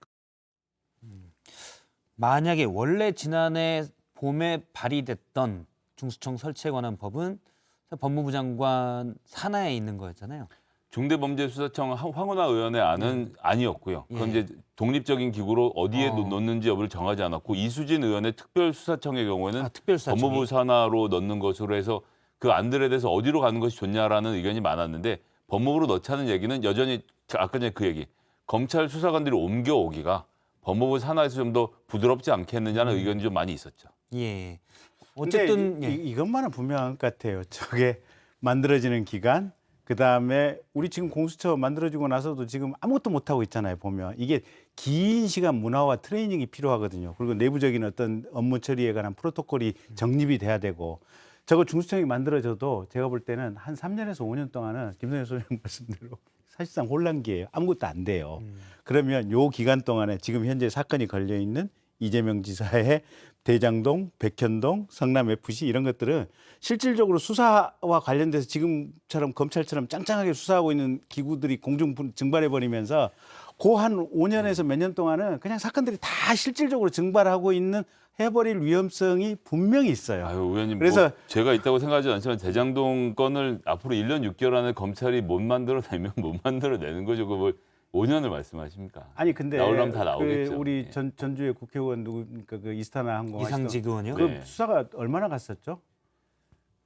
만약에 원래 지난해 봄에 발의됐던 중수청 설치에 관한 법은 법무부 장관 산하에 있는 거였잖아요. 중대범죄수사청 황운하 의원의 안은 아니었고요. 그건 이제 독립적인 기구로 어디에 놓는지 여부를 정하지 않았고 이수진 의원의 특별수사청의 경우에는 법무부 산하로 넣는 것으로 해서 그 안들에 대해서 어디로 가는 것이 좋냐라는 의견이 많았는데 법무부로 넣자는 얘기는 여전히 아까 전에 그 얘기 검찰 수사관들이 옮겨오기가 법무부 산하에서 좀 더 부드럽지 않겠느냐는 의견이 좀 많이 있었죠. 예. 어쨌든 이것만은 분명한 것 같아요. 저게 만들어지는 기간 그다음에 우리 지금 공수처 만들어지고 나서도 지금 아무것도 못하고 있잖아요. 보면 이게 긴 시간 문화와 트레이닝이 필요하거든요. 그리고 내부적인 어떤 업무 처리에 관한 프로토콜이 정립이 돼야 되고 저거 중수청이 만들어져도 제가 볼 때는 한 3년에서 5년 동안은 김성현 소장님 말씀대로 사실상 혼란기예요. 아무것도 안 돼요. 그러면 요 기간 동안에 지금 현재 사건이 걸려 있는 이재명 지사의 대장동, 백현동, 성남FC 이런 것들은 실질적으로 수사와 관련돼서 지금처럼 검찰처럼 짱짱하게 수사하고 있는 기구들이 공중 증발해 버리면서 그 한 5년에서 몇 년 동안은 그냥 사건들이 다 실질적으로 증발하고 있는 해버릴 위험성이 분명히 있어요. 아유, 의원님, 그래서 뭐 제가 있다고 생각하지 않지만 대장동 건을 앞으로 1년 6개월 안에 검찰이 못 만들어내면 못 만들어내는 거죠. 그걸 5년을 말씀하십니까? 아니 근데 나오려면 다 나오겠죠. 우리 전주의 국회의원 누굽니까 그 이스타나 항공 이상직 의원이요? 그 네. 수사가 얼마나 갔었죠?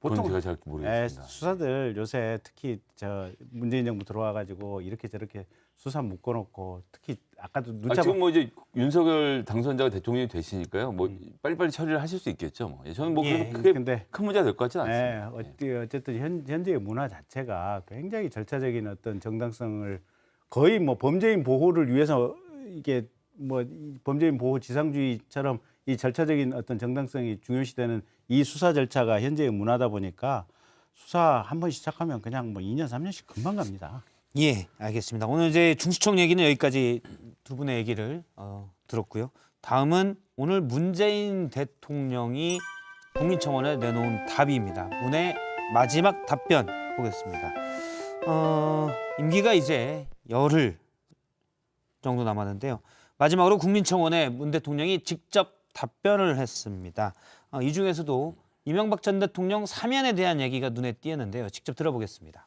그건 제가 잘 모르겠습니다. 수사들 요새 특히 저 문재인 정부 들어와 가지고 이렇게 저렇게 수사 묶어놓고 특히 아까도 눈잡아 지금 뭐 이제 윤석열 당선자가 대통령이 되시니까요. 뭐 빨리빨리 처리를 하실 수 있겠죠. 뭐. 저는 뭐 예. 크게 근데 큰 문제가 될 것 같지는 않습니다. 어쨌든 현재의 문화 자체가 굉장히 절차적인 어떤 정당성을 거의 뭐 범죄인 보호를 위해서 이게 뭐 범죄인 보호 지상주의처럼 이 절차적인 어떤 정당성이 중요시되는 이 수사 절차가 현재의 문화다 보니까 수사 한 번 시작하면 그냥 뭐 2년 3년씩 금방 갑니다. 예, 알겠습니다. 오늘 이제 중수청 얘기는 여기까지 두 분의 얘기를 들었고요. 다음은 오늘 문재인 대통령이 국민청원에 내놓은 답입니다. 문의 마지막 답변 보겠습니다. 임기가 이제 열흘 정도 남았는데요. 마지막으로 국민청원에 문 대통령이 직접 답변을 했습니다. 이 중에서도 이명박 전 대통령 사면에 대한 얘기가 눈에 띄었는데요. 직접 들어보겠습니다.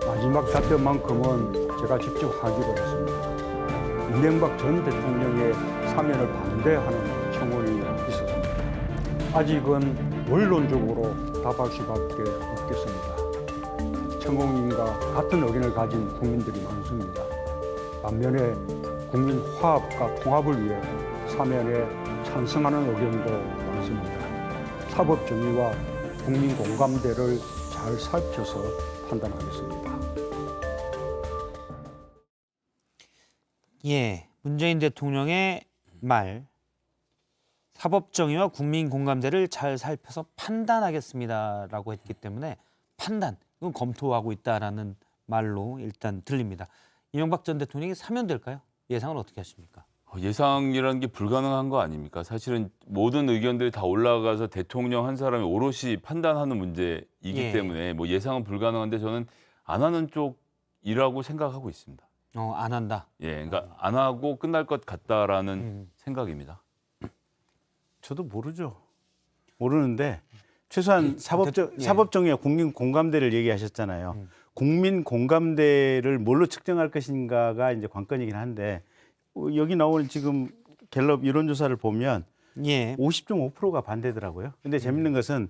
마지막 답변만큼은 제가 직접 하기로 했습니다. 이명박 전 대통령의 사면을 반대하는 청원이 있었습니다. 아직은 원론적으로 답할 수밖에 없겠습니다. 청원인과 같은 의견을 가진 국민들이 많습니다. 반면에 국민 화합과 통합을 위해 사면에 찬성하는 의견도 많습니다. 사법 정의와 국민 공감대를 잘 살펴서 판단하겠습니다. 예, 문재인 대통령의 말, 사법 정의와 국민 공감대를 잘 살펴서 판단하겠습니다라고 했기 때문에 판단, 이건 검토하고 있다라는 말로 일단 들립니다. 이명박 전 대통령이 사면될까요? 예상은 어떻게 하십니까? 예상이라는 게 불가능한 거 아닙니까? 사실은 모든 의견들이 다 올라가서 대통령 한 사람이 오롯이 판단하는 문제이기 예. 때문에 뭐 예상은 불가능한데 저는 안 하는 쪽이라고 생각하고 있습니다. 안 한다. 예, 그러니까 안 하고 끝날 것 같다라는 생각입니다. 저도 모르죠. 모르는데 최소한 예. 사법 정의와 국민 공감대를 얘기하셨잖아요. 국민 공감대를 뭘로 측정할 것인가가 이제 관건이긴 한데 여기 나오는 지금 갤럽 여론조사를 보면 예. 50.5%가 반대더라고요. 근데 재밌는 것은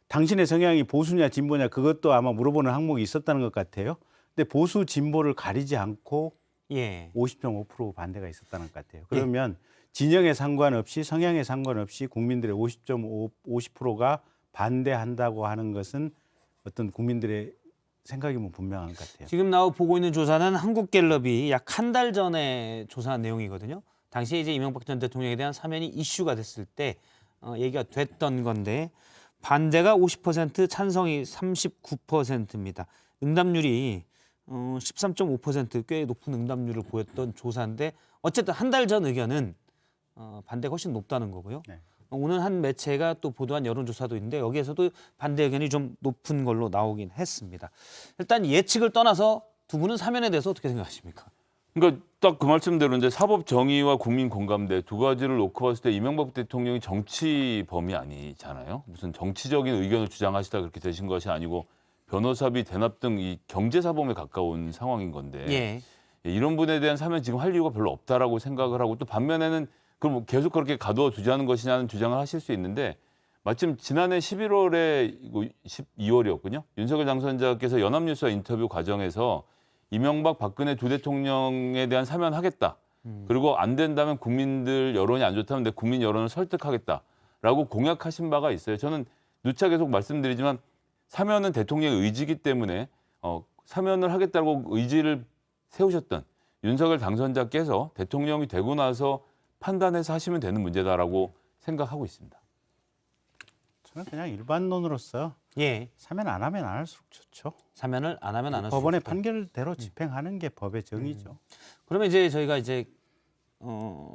당신의 성향이 보수냐 진보냐 그것도 아마 물어보는 항목이 있었다는 것 같아요. 근데 보수 진보를 가리지 않고 예. 50.5% 반대가 있었다는 것 같아요. 그러면 진영에 상관없이 성향에 상관없이 국민들의 50%가 반대한다고 하는 것은 어떤 국민들의 생각이면 분명한 것 같아요. 지금 보고 있는 조사는 한국갤럽이 약 한 달 전에 조사한 내용이거든요. 당시에 이제 이명박 전 대통령에 대한 사면이 이슈가 됐을 때 얘기가 됐던 건데 반대가 50%, 찬성이 39%입니다. 응답률이 13.5% 꽤 높은 응답률을 보였던 조사인데 어쨌든 한 달 전 의견은 반대가 훨씬 높다는 거고요. 네. 오늘 한 매체가 또 보도한 여론조사도 있는데 여기에서도 반대 의견이 좀 높은 걸로 나오긴 했습니다. 일단 예측을 떠나서 두 분은 사면에 대해서 어떻게 생각하십니까? 그러니까 딱 그 말씀대로 이제 사법 정의와 국민 공감대 두 가지를 놓고 봤을 때 이명박 대통령이 정치범이 아니잖아요. 무슨 정치적인 의견을 주장하시다 그렇게 되신 것이 아니고 변호사비 대납 등 이 경제사범에 가까운 상황인 건데 예. 이런 분에 대한 사면 지금 할 이유가 별로 없다라고 생각을 하고 또 반면에는 그럼 계속 그렇게 가둬 두자는 것이냐는 주장을 하실 수 있는데 마침 지난해 11월에 이거 12월이었군요. 윤석열 당선자께서 연합뉴스와 인터뷰 과정에서 이명박 박근혜 두 대통령에 대한 사면하겠다. 그리고 안 된다면 국민들 여론이 안 좋다면 내 국민 여론을 설득하겠다라고 공약하신 바가 있어요. 저는 누차 계속 말씀드리지만 사면은 대통령의 의지이기 때문에 사면을 하겠다고 의지를 세우셨던 윤석열 당선자께서 대통령이 되고 나서 판단해서 하시면 되는 문제다라고 생각하고 있습니다. 저는 그냥 일반론으로서 예. 사면 안 하면 안 할수록 좋죠. 사면을 안 하면 안 할수록 법원의 좋다. 판결대로 집행하는 게 법의 정의죠. 그러면 이제 저희가 이제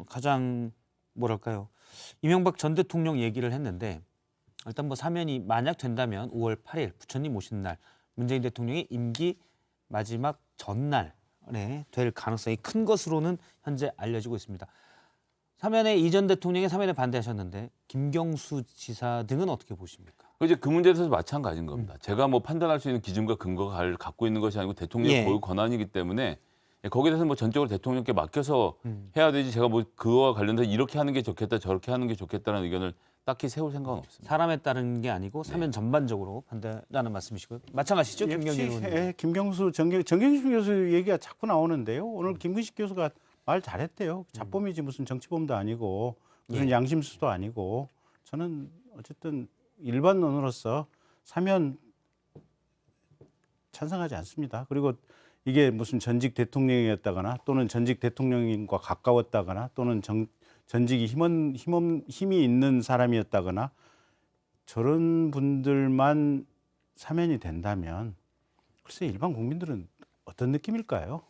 가장 뭐랄까요? 이명박 전 대통령 얘기를 했는데 일단 뭐 사면이 만약 된다면 5월 8일 부처님 오신 날 문재인 대통령의 임기 마지막 전날에 될 가능성이 큰 것으로는 현재 알려지고 있습니다. 사면에 이전 대통령의 사면에 반대하셨는데 김경수 지사 등은 어떻게 보십니까? 이제 그 문제에 대해서 마찬가지인 겁니다. 제가 뭐 판단할 수 있는 기준과 근거가 갖고 있는 것이 아니고 대통령의 예. 고유 권한이기 때문에 거기에 대해서 뭐 전적으로 대통령께 맡겨서 해야 되지 제가 뭐 그거와 관련해서 이렇게 하는 게 좋겠다 저렇게 하는 게 좋겠다는 의견을 딱히 세울 생각은 없습니다. 사람에 따른 게 아니고 사면 전반적으로 반대라는 말씀이시고요. 마찬가지죠, 김경진 의원님. 김경수, 정경심 교수 얘기가 자꾸 나오는데요. 오늘 김근식 교수가 말 잘했대요. 잡범이지 무슨 정치범도 아니고 무슨 양심수도 아니고 저는 어쨌든 일반론으로서 사면 찬성하지 않습니다. 그리고 이게 무슨 전직 대통령이었다거나 또는 전직 대통령과 가까웠다거나 또는 전직이 힘이 있는 사람이었다거나 저런 분들만 사면이 된다면 글쎄 일반 국민들은 어떤 느낌일까요?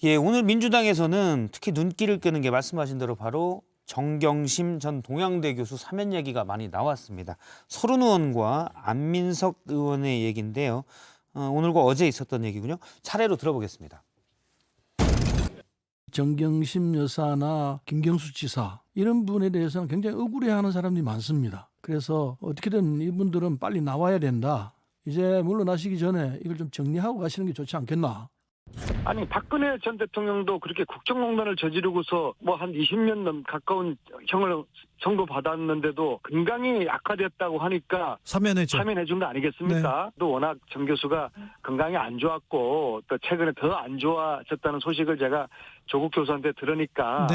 예, 오늘 민주당에서는 특히 눈길을 끄는 게 말씀하신 대로 바로 정경심 전 동양대 교수 사면 얘기가 많이 나왔습니다. 서른 의원과 안민석 의원의 얘기인데요. 오늘과 어제 있었던 얘기군요. 차례로 들어보겠습니다. 정경심 여사나 김경수 지사 이런 분에 대해서는 굉장히 억울해하는 사람들이 많습니다. 그래서 어떻게든 이분들은 빨리 나와야 된다. 이제 물러나시기 전에 이걸 좀 정리하고 가시는 게 좋지 않겠나. 아니 박근혜 전 대통령도 그렇게 국정농단을 저지르고서 뭐 한 20년 가까운 형을 선고받았는데도 건강이 악화됐다고 하니까 사면해준 거 아니겠습니까? 또 워낙 정 교수가 건강이 안 좋았고 또 최근에 더 안 좋아졌다는 소식을 제가 조국 교수한테 들으니까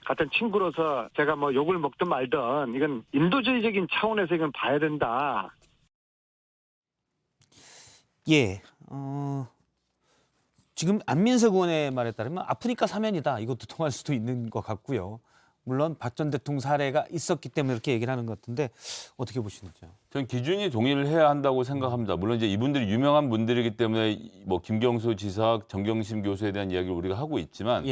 같은 친구로서 제가 뭐 욕을 먹든 말든 이건 인도주의적인 차원에서 이건 봐야 된다. 예, 지금 안민석 의원의 말에 따르면 아프니까 사면이다. 이것도 통할 수도 있는 것 같고요. 물론 박 전 대통령 사례가 있었기 때문에 이렇게 얘기를 하는 것 같은데 어떻게 보시는지요? 전 기준이 동의를 해야 한다고 생각합니다. 물론 이제 이분들이 유명한 분들이기 때문에 뭐 김경수 지사, 정경심 교수에 대한 이야기를 우리가 하고 있지만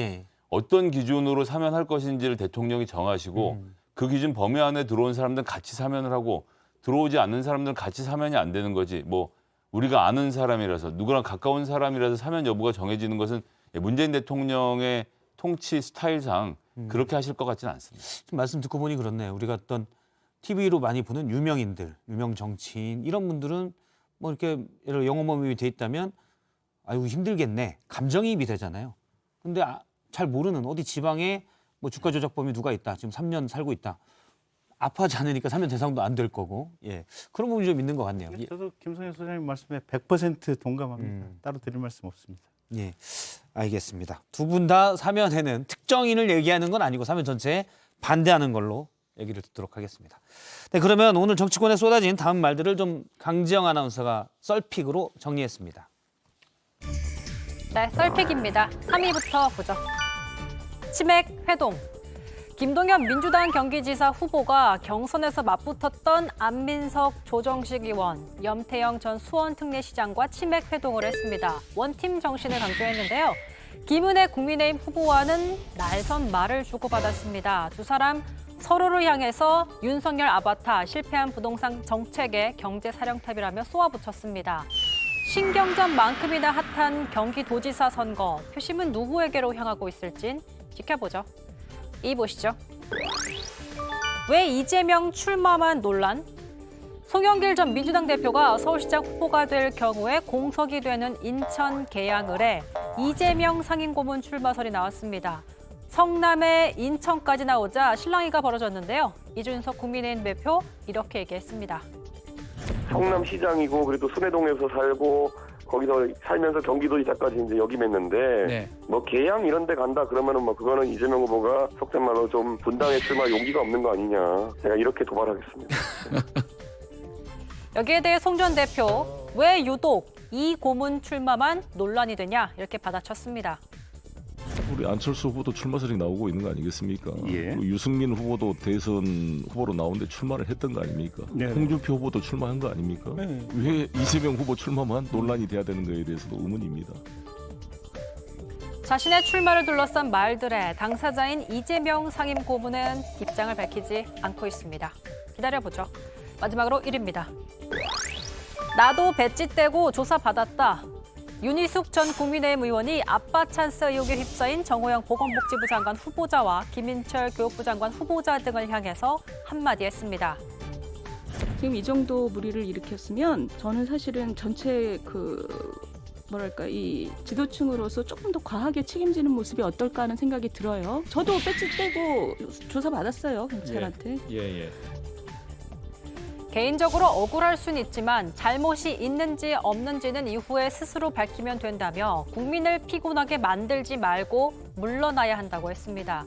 어떤 기준으로 사면할 것인지를 대통령이 정하시고 그 기준 범위 안에 들어온 사람들은 같이 사면을 하고 들어오지 않는 사람들은 같이 사면이 안 되는 거지. 뭐 우리가 아는 사람이라서 누구랑 가까운 사람이라서 사면 여부가 정해지는 것은 문재인 대통령의 통치 스타일상 그렇게 하실 것 같지는 않습니다. 지금 말씀 듣고 보니 그렇네요. 우리가 어떤 TV로 많이 보는 유명인들, 유명 정치인 이런 분들은 뭐 이렇게 예를 들어 영어범위 돼 있다면 아이고 힘들겠네. 감정이입이 되잖아요. 근데 잘 모르는 어디 지방에 뭐 주가 조작범이 누가 있다. 지금 3년 살고 있다. 아파하지 않으니까 사면 대상도 안 될 거고. 예. 그런 부분이 좀 있는 것 같네요. 저도 김성현 소장님 말씀에 100% 동감합니다. 따로 드릴 말씀 없습니다. 예, 알겠습니다. 두 분 다 사면에는 특정인을 얘기하는 건 아니고 사면 전체에 반대하는 걸로 얘기를 듣도록 하겠습니다. 네, 그러면 오늘 정치권에 쏟아진 다음 말들을 좀 강지영 아나운서가 썰픽으로 정리했습니다. 네, 썰픽입니다. 3위부터 보죠. 치맥 회동. 김동연 민주당 경기지사 후보가 경선에서 맞붙었던 안민석 조정식 의원, 염태영 전 수원 특례시장과 치맥 회동을 했습니다. 원팀 정신을 강조했는데요. 김은혜 국민의힘 후보와는 날선 말을 주고받았습니다. 두 사람 서로를 향해서 윤석열 아바타 실패한 부동산 정책의 경제사령탑이라며 쏘아붙였습니다. 신경전만큼이나 핫한 경기도지사 선거, 표심은 누구에게로 향하고 있을진 지켜보죠. 이 보시죠. 왜 이재명 출마만 논란? 송영길 전 민주당 대표가 서울시장 후보가 될 경우에 공석이 되는 인천 계양을에 이재명 상임고문 출마설이 나왔습니다. 성남에 인천까지 나오자 실랑이가 벌어졌는데요. 이준석 국민의힘 대표 이렇게 얘기했습니다. 성남시장이고 그래도 순회동에서 살고 거기서 살면서 경기도 이사까지 이제 역임했는데 네. 뭐 계양 이런 데 간다 그러면은 뭐 그거는 이재명 후보가 속된 말로 좀 분당에 출마 용기가 없는 거 아니냐. 제가 이렇게 도발하겠습니다. 여기에 대해 송 전 대표, 왜 유독 이 고문 출마만 논란이 되냐 이렇게 받아쳤습니다. 우리 안철수 후보도 출마 설이 나오고 있는 거 아니겠습니까? 예. 또 유승민 후보도 대선 후보로 나오는데 출마를 했던 거 아닙니까? 네. 홍준표 후보도 출마한 거 아닙니까? 네. 왜 이재명 후보 출마만 논란이 돼야 되는 거에 대해서도 의문입니다. 자신의 출마를 둘러싼 말들에 당사자인 이재명 상임 고문은 입장을 밝히지 않고 있습니다. 기다려보죠. 마지막으로 1위입니다. 나도 배지 떼고 조사받았다. 윤희숙 전 국민의힘 의원이 아빠 찬스 의혹에 휩싸인 정호영 보건복지부 장관 후보자와 김인철 교육부 장관 후보자 등을 향해서 한마디 했습니다. 지금 이 정도 무리를 일으켰으면 저는 사실은 전체 이 지도층으로서 조금 더 과하게 책임지는 모습이 어떨까 하는 생각이 들어요. 저도 배지 떼고 조사 받았어요, 경찰한테. 예. 개인적으로 억울할 수는 있지만 잘못이 있는지 없는지는 이후에 스스로 밝히면 된다며 국민을 피곤하게 만들지 말고 물러나야 한다고 했습니다.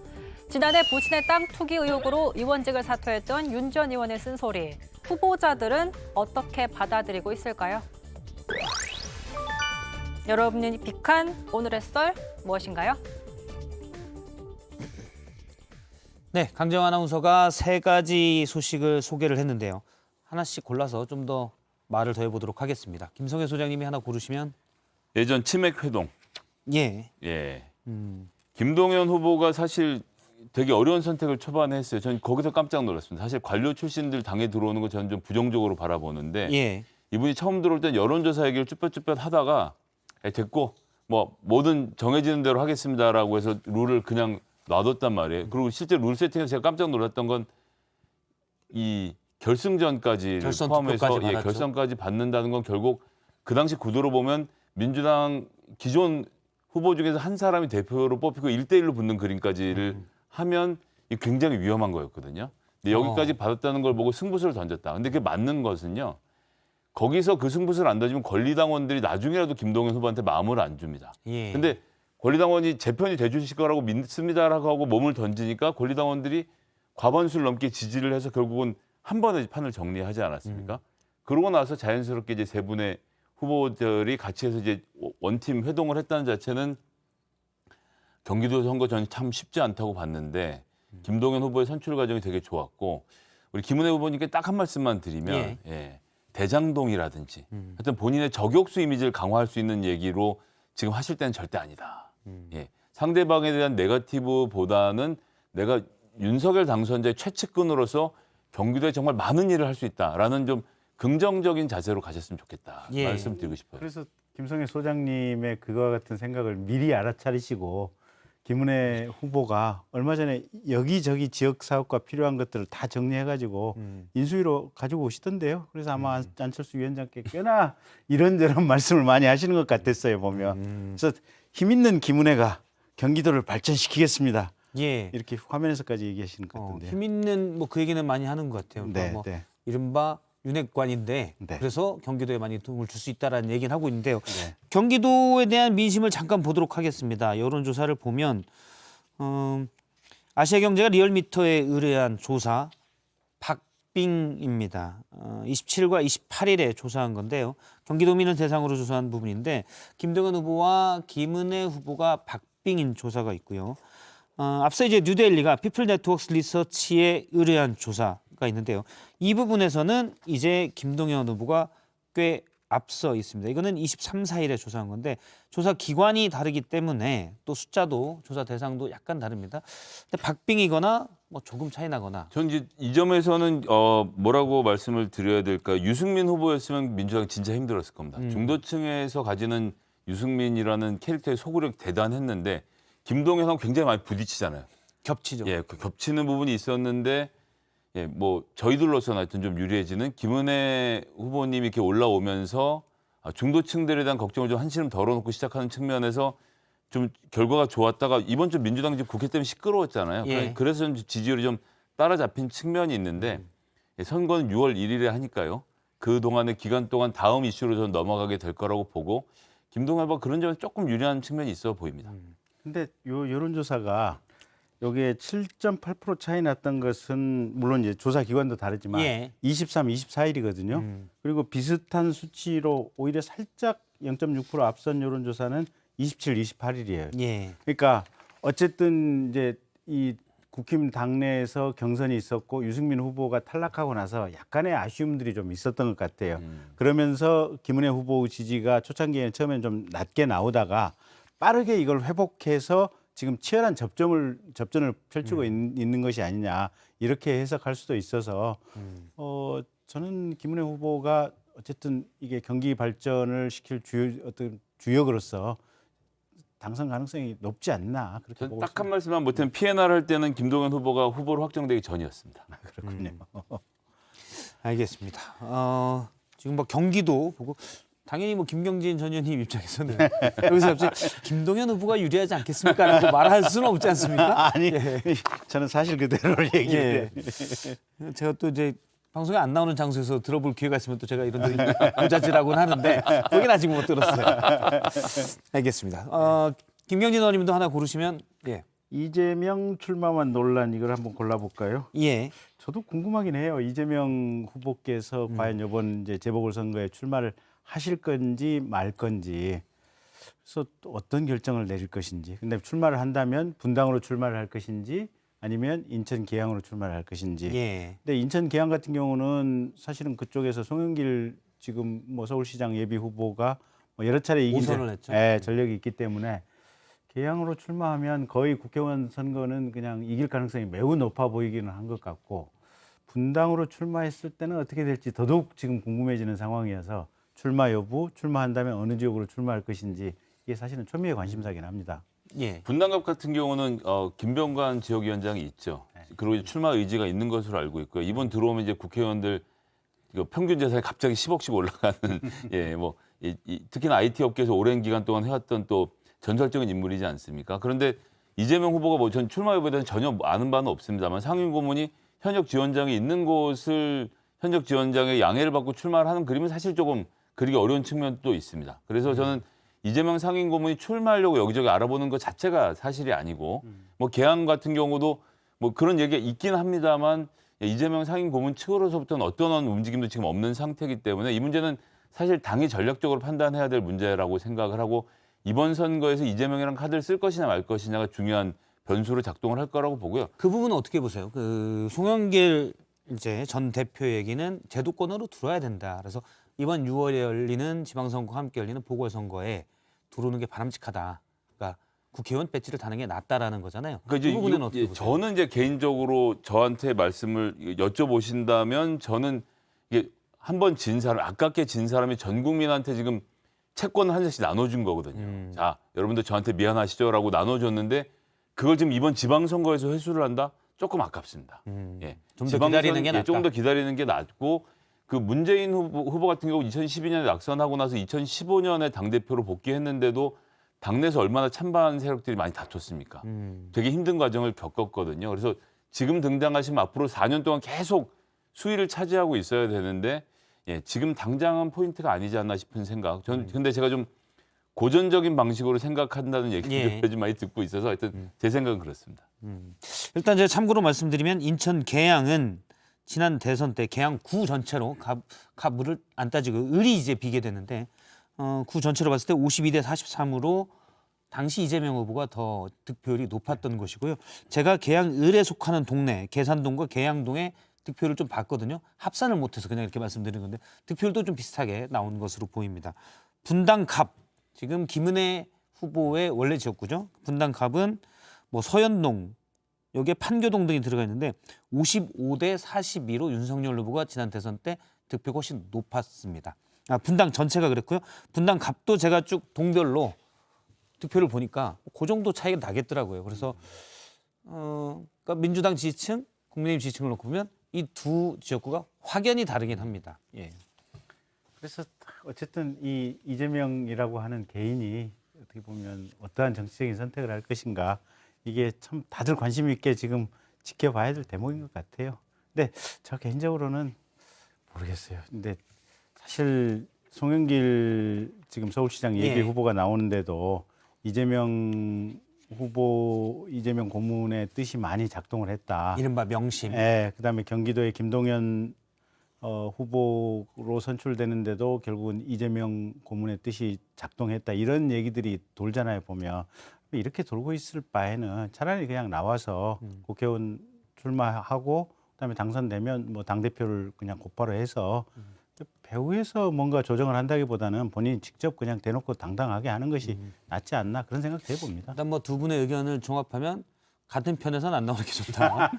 지난해 부친의 땅 투기 의혹으로 의원직을 사퇴했던 윤 전 의원의 쓴소리, 후보자들은 어떻게 받아들이고 있을까요? 여러분이 빅한 오늘의 썰 무엇인가요? 네, 강정 아나운서가 3가지 소식을 소개를 했는데요. 하나씩 골라서 좀 더 말을 더해보도록 하겠습니다. 김성애 소장님이 하나 고르시면. 예전 치맥 회동. 예. 김동연 후보가 사실 되게 어려운 선택을 초반에 했어요. 전 거기서 깜짝 놀랐습니다. 사실 관료 출신들 당에 들어오는 거 저는 좀 부정적으로 바라보는데 이분이 처음 들어올 땐 여론조사 얘기를 쭈뼛쭈뼛 하다가 됐고 뭐 뭐든 정해지는 대로 하겠습니다라고 해서 룰을 그냥 놔뒀단 말이에요. 그리고 실제 룰 세팅에서 제가 깜짝 놀랐던 건 이 결승전까지 포함해서 결선까지 받는다는 건 결국 그 당시 구도로 보면 민주당 기존 후보 중에서 한 사람이 대표로 뽑히고 1대1로 붙는 그림까지를 하면 굉장히 위험한 거였거든요. 근데 여기까지 받았다는 걸 보고 승부수를 던졌다. 근데 그게 맞는 것은요. 거기서 그 승부수를 안 던지면 권리당원들이 나중에라도 김동연 후보한테 마음을 안 줍니다. 근데 권리당원이 제 편이 돼주실 거라고 믿습니다라고 하고 몸을 던지니까 권리당원들이 과반수를 넘게 지지를 해서 결국은 한 번에 판을 정리하지 않았습니까? 그러고 나서 자연스럽게 이제 세 분의 후보들이 같이 해서 이제 원팀 회동을 했다는 자체는 경기도 선거 전 참 쉽지 않다고 봤는데 김동연 후보의 선출 과정이 되게 좋았고 우리 김은혜 후보님께 딱 한 말씀만 드리면 대장동이라든지 하여튼 본인의 저격수 이미지를 강화할 수 있는 얘기로 지금 하실 때는 절대 아니다. 상대방에 대한 네거티브보다는 내가 윤석열 당선자의 최측근으로서 경기도에 정말 많은 일을 할 수 있다라는 좀 긍정적인 자세로 가셨으면 좋겠다 말씀드리고 싶어요. 그래서 김성애 소장님의 그와 같은 생각을 미리 알아차리시고 김은혜 후보가 얼마 전에 여기저기 지역 사업과 필요한 것들을 다 정리해가지고 인수위로 가지고 오시던데요. 그래서 아마 안철수 위원장께 꽤나 이런저런 말씀을 많이 하시는 것 같았어요 보면. 그래서 힘 있는 김은혜가 경기도를 발전시키겠습니다. 이렇게 화면에서까지 얘기하시는 것 같은데요. 힘 있는 그 얘기는 많이 하는 것 같아요. 이른바 윤핵관인데 그래서 경기도에 많이 도움을 줄 수 있다라는 얘기는 하고 있는데요. 경기도에 대한 민심을 잠깐 보도록 하겠습니다. 여론조사를 보면 아시아경제가 리얼미터에 의뢰한 조사 박빙입니다. 27일과 28일에 조사한 건데요. 경기도민을 대상으로 조사한 부분인데 김동연 후보와 김은혜 후보가 박빙인 조사가 있고요. 앞서 이제 뉴델리가 피플 네트워크 리서치에 의뢰한 조사가 있는데요. 이 부분에서는 이제 김동연 후보가 꽤 앞서 있습니다. 이거는 23, 4일에 조사한 건데 조사 기관이 다르기 때문에 또 숫자도 조사 대상도 약간 다릅니다. 근데 박빙이거나 뭐 조금 차이 나거나. 전 이제 이 점에서는 뭐라고 말씀을 드려야 될까? 유승민 후보였으면 민주당 진짜 힘들었을 겁니다. 중도층에서 가지는 유승민이라는 캐릭터의 소구력 대단했는데 김동연하고 굉장히 많이 부딪히잖아요. 겹치죠. 겹치는 부분이 있었는데 뭐 저희들로서는 하여튼 좀 유리해지는 김은혜 후보님이 이렇게 올라오면서 중도층들에 대한 걱정을 좀 한시름 덜어놓고 시작하는 측면에서 좀 결과가 좋았다가 이번 주 민주당 지금 국회 때문에 시끄러웠잖아요. 그래서 좀 지지율이 좀 따라잡힌 측면이 있는데 선거는 6월 1일에 하니까요. 그 동안의 기간 동안 다음 이슈로 저는 넘어가게 될 거라고 보고 김동연 후보가 그런 점에서 조금 유리한 측면이 있어 보입니다. 근데 요 여론조사가 여기에 7.8% 차이 났던 것은 물론 이제 조사 기관도 다르지만 예. 23, 24일이거든요. 그리고 비슷한 수치로 오히려 살짝 0.6% 앞선 여론조사는 27, 28일이에요. 예. 그러니까 어쨌든 이제 이 국힘 당내에서 경선이 있었고 유승민 후보가 탈락하고 나서 약간의 아쉬움들이 좀 있었던 것 같아요. 그러면서 김은혜 후보 지지가 초창기에는 처음엔 좀 낮게 나오다가 빠르게 이걸 회복해서 지금 치열한 접전을 펼치고 있는 것이 아니냐 이렇게 해석할 수도 있어서 저는 김은혜 후보가 어쨌든 이게 경기 발전을 시킬 주역으로서 당선 가능성이 높지 않나 그렇게 보고 딱 한 말씀만 못하면 PNR 할 때는 김동연 후보가 후보로 확정되기 전이었습니다. 그렇군요. 알겠습니다. 지금 뭐 경기도 보고 당연히 뭐 김경진 전 의원님 입장에서는 여기서 갑자기 김동연 후보가 유리하지 않겠습니까라고 말할 수는 없지 않습니까? 아니, 저는 사실 그대로를 얘기해요. 제가 또 이제 방송에 안 나오는 장소에서 들어볼 기회가 있으면 또 제가 이런 데 고자질하고는 하는데 거긴 아직 못 들었어요. 알겠습니다. 김경진 의원님도 하나 고르시면 예. 이재명 출마만 논란 이걸 한번 골라볼까요? 예. 저도 궁금하긴 해요. 이재명 후보께서 과연 이번 이제 재보궐선거에 출마를 하실 건지 말 건지, 그래서 또 어떤 결정을 내릴 것인지. 근데 출마를 한다면 분당으로 출마를 할 것인지 아니면 인천 계양으로 출마를 할 것인지. 예. 근데 인천 계양 같은 경우는 사실은 그쪽에서 송영길 지금 뭐 서울시장 예비 후보가 뭐 여러 차례 이긴 전력이 있기 때문에 계양으로 출마하면 거의 국회의원 선거는 그냥 이길 가능성이 매우 높아 보이기는 한 것 같고, 분당으로 출마했을 때는 어떻게 될지 더더욱 지금 궁금해지는 상황이어서 출마 여부, 출마한다면 어느 지역으로 출마할 것인지 이게 사실은 초미의 관심사긴 합니다. 예. 분당갑 같은 경우는 김병관 지역위원장이 있죠. 그리고 출마 의지가 있는 것으로 알고 있고요. 이번 들어오면 이제 국회의원들 평균 재산이 갑자기 10억씩 올라가는 예, 뭐 특히나 IT 업계에서 오랜 기간 동안 해왔던 또 전설적인 인물이지 않습니까? 그런데 이재명 후보가 뭐 전 출마 여부에 대해서 전혀 아는 바는 없습니다만 상임고문이 현역 지원장이 있는 곳을 현역 지원장의 양해를 받고 출마를 하는 그림은 사실 조금 그리기 어려운 측면도 있습니다. 그래서 저는 이재명 상임고문이 출마하려고 여기저기 알아보는 것 자체가 사실이 아니고 뭐 계양 같은 경우도 뭐 그런 얘기가 있긴 합니다만 이재명 상임고문 측으로서부터는 어떤 움직임도 지금 없는 상태이기 때문에 이 문제는 사실 당이 전략적으로 판단해야 될 문제라고 생각을 하고 이번 선거에서 이재명이랑 카드를 쓸 것이냐 말 것이냐가 중요한 변수로 작동을 할 거라고 보고요. 그 부분은 어떻게 보세요? 그 송영길 이제 전 대표 얘기는 제도권으로 들어야 된다. 그래서 이번 6월에 열리는 지방선거와 함께 열리는 보궐선거에 들어오는 게 바람직하다. 그러니까 국회의원 배지를 다는 게 낫다라는 거잖아요. 그러니까 그 부분은 어떻게 보세요? 저는 이제 개인적으로 저한테 말씀을 여쭤보신다면 저는 이게 한 번 진 사람, 아깝게 진 사람이 전 국민한테 지금 채권을 한 장씩 나눠준 거거든요. 자, 여러분들 저한테 미안하시죠라고 나눠줬는데 그걸 지금 이번 지방선거에서 회수를 한다? 조금 아깝습니다. 예. 좀 더 기다리는 게 낫다. 조금 더 기다리는 게 낫고 그 문재인 후보 같은 경우 2012년에 낙선하고 나서 2015년에 당대표로 복귀했는데도 당내에서 얼마나 찬반 세력들이 많이 다퉜습니까? 되게 힘든 과정을 겪었거든요. 그래서 지금 등장하시면 앞으로 4년 동안 계속 수위를 차지하고 있어야 되는데 예, 지금 당장은 포인트가 아니지 않나 싶은 생각. 저는 근데 제가 좀 고전적인 방식으로 생각한다는 얘기를 요즘 많이 듣고 있어서 하여튼 제 생각은 그렇습니다. 일단 제가 참고로 말씀드리면 인천 계양은 지난 대선 때 계양 구 전체로 갑을을 안 따지고 을이 이제 비게 되는데 구 전체로 봤을 때 52대 43으로 당시 이재명 후보가 더 득표율이 높았던 것이고요. 제가 계양 을에 속하는 동네 계산동과 계양동의 득표율을 좀 봤거든요. 합산을 못해서 그냥 이렇게 말씀드리는 건데 득표율도 좀 비슷하게 나온 것으로 보입니다. 분당갑 지금 김은혜 후보의 원래 지역구죠. 분당갑은 뭐 서현동 여기에 판교동 등이 들어가 있는데 55대 42로 윤석열 후보가 지난 대선 때 득표가 훨씬 높았습니다. 분당 전체가 그랬고요. 분당갑도 제가 쭉 동별로 득표를 보니까 그 정도 차이가 나겠더라고요. 그래서 그러니까 민주당 지지층, 국민의힘 지지층을 놓고 보면 이 두 지역구가 확연히 다르긴 합니다. 예. 그래서 어쨌든 이 이재명이라고 하는 개인이 어떻게 보면 어떠한 정치적인 선택을 할 것인가 이게 참 다들 관심 있게 지금 지켜봐야 될 대목인 것 같아요. 근데 저 개인적으로는 모르겠어요. 근데 사실 송영길 지금 서울시장 예비 예. 후보가 나오는데도 이재명 고문의 뜻이 많이 작동을 했다. 이른바 명심. 예, 그다음에 경기도의 김동연 후보로 선출되는데도 결국은 이재명 고문의 뜻이 작동했다. 이런 얘기들이 돌잖아요, 보면. 이렇게 돌고 있을 바에는 차라리 그냥 나와서 국회의원 출마하고 그다음에 당선되면 뭐 당대표를 그냥 곧바로 해서 배후에서 뭔가 조정을 한다기보다는 본인이 직접 그냥 대놓고 당당하게 하는 것이 낫지 않나 그런 생각도 해봅니다. 일단 뭐 두 분의 의견을 종합하면 같은 편에서는 안 나오는 게 좋다.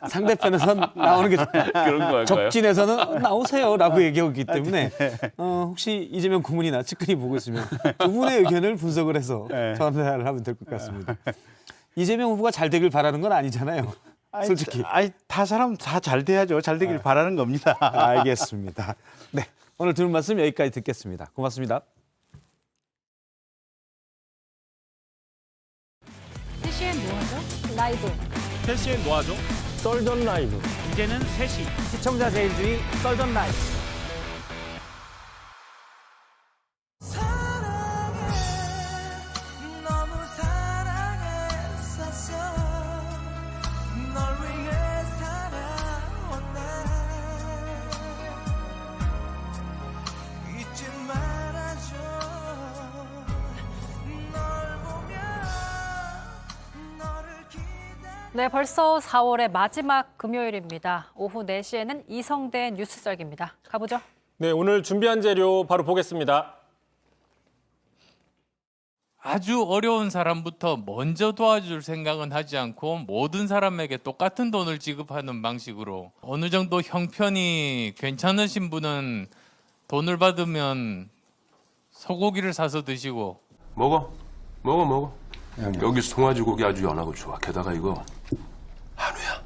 상대편에서는 나오는 게 좋다. 그런 거 할까요? 적진에서는 나오세요라고 얘기하고 있기 때문에 혹시 이재명 고문이나 측근이 보고 있으면 두 분의 의견을 분석을 해서 전화를 하면 될 것 같습니다. 이재명 후보가 잘 되길 바라는 건 아니잖아요. 솔직히. 다 사람 다 잘 돼야죠. 잘 되길 바라는 겁니다. 알겠습니다. 네, 오늘 들은 말씀 여기까지 듣겠습니다. 고맙습니다. 세시엔 뭐하죠? 라이브. 3시엔 뭐하죠? 썰전 라이브. 이제는 3시 시청자 제일주의 썰전 라이브. 네, 벌써 4월의 마지막 금요일입니다. 오후 4시에는 이성대 뉴스 썰기입니다. 가보죠. 네, 오늘 준비한 재료 바로 보겠습니다. 아주 어려운 사람부터 먼저 도와줄 생각은 하지 않고 모든 사람에게 똑같은 돈을 지급하는 방식으로 어느 정도 형편이 괜찮으신 분은 돈을 받으면 소고기를 사서 드시고 먹어. 여기 송아지 고기 아주 연하고 좋아. 게다가 이거 한우야.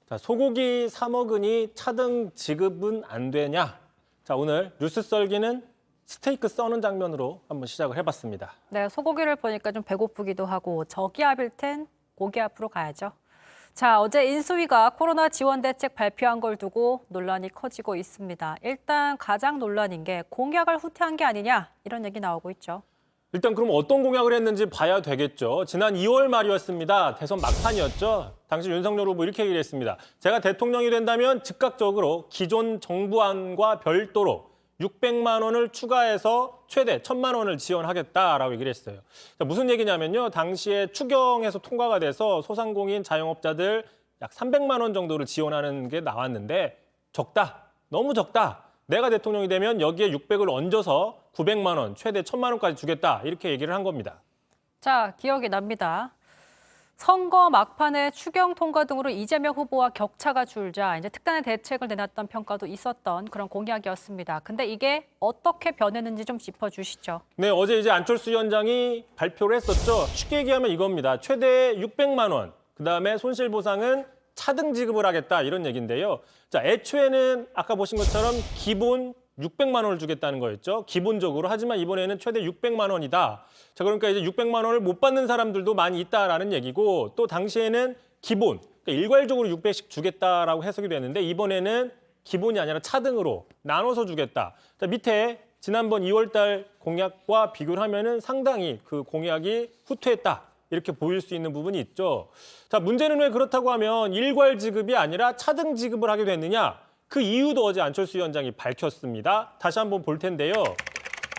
자, 소고기 사 먹으니 차등 지급은 안 되냐? 자, 오늘 뉴스 썰기는 스테이크 써는 장면으로 한번 시작을 해봤습니다. 네, 소고기를 보니까 좀 배고프기도 하고 저기압일 텐 고기 앞으로 가야죠. 자, 어제 인수위가 코로나 지원 대책 발표한 걸 두고 논란이 커지고 있습니다. 일단 가장 논란인 게 공약을 후퇴한 게 아니냐 이런 얘기 나오고 있죠. 일단 그럼 어떤 공약을 했는지 봐야 되겠죠. 지난 2월 말이었습니다. 대선 막판이었죠. 당시 윤석열 후보 이렇게 얘기를 했습니다. 제가 대통령이 된다면 즉각적으로 기존 정부안과 별도로 600만 원을 추가해서 최대 1,000만 원을 지원하겠다라고 얘기를 했어요. 자, 무슨 얘기냐면요. 당시에 추경에서 통과가 돼서 소상공인 자영업자들 약 300만 원 정도를 지원하는 게 나왔는데 적다. 너무 적다. 내가 대통령이 되면 여기에 600을 얹어서 900만 원, 최대 1,000만 원까지 주겠다. 이렇게 얘기를 한 겁니다. 자, 기억이 납니다. 선거 막판에 추경 통과 등으로 이재명 후보와 격차가 줄자 이제 특단의 대책을 내놨던 평가도 있었던 그런 공약이었습니다. 근데 이게 어떻게 변했는지 좀 짚어주시죠. 네, 어제 이제 안철수 위원장이 발표를 했었죠. 쉽게 얘기하면 이겁니다. 최대 600만 원, 그다음에 손실보상은 차등 지급을 하겠다 이런 얘기인데요. 자, 애초에는 아까 보신 것처럼 기본 600만 원을 주겠다는 거였죠. 기본적으로. 하지만 이번에는 최대 600만 원이다. 자, 그러니까 이제 600만 원을 못 받는 사람들도 많이 있다라는 얘기고 또 당시에는 기본, 그러니까 일괄적으로 600씩 주겠다라고 해석이 됐는데 이번에는 기본이 아니라 차등으로 나눠서 주겠다. 자, 밑에 지난번 2월 달 공약과 비교를 하면은 상당히 그 공약이 후퇴했다. 이렇게 보일 수 있는 부분이 있죠. 자, 문제는 왜 그렇다고 하면 일괄 지급이 아니라 차등 지급을 하게 됐느냐? 그 이유도 어제 안철수 위원장이 밝혔습니다. 다시 한번 볼 텐데요.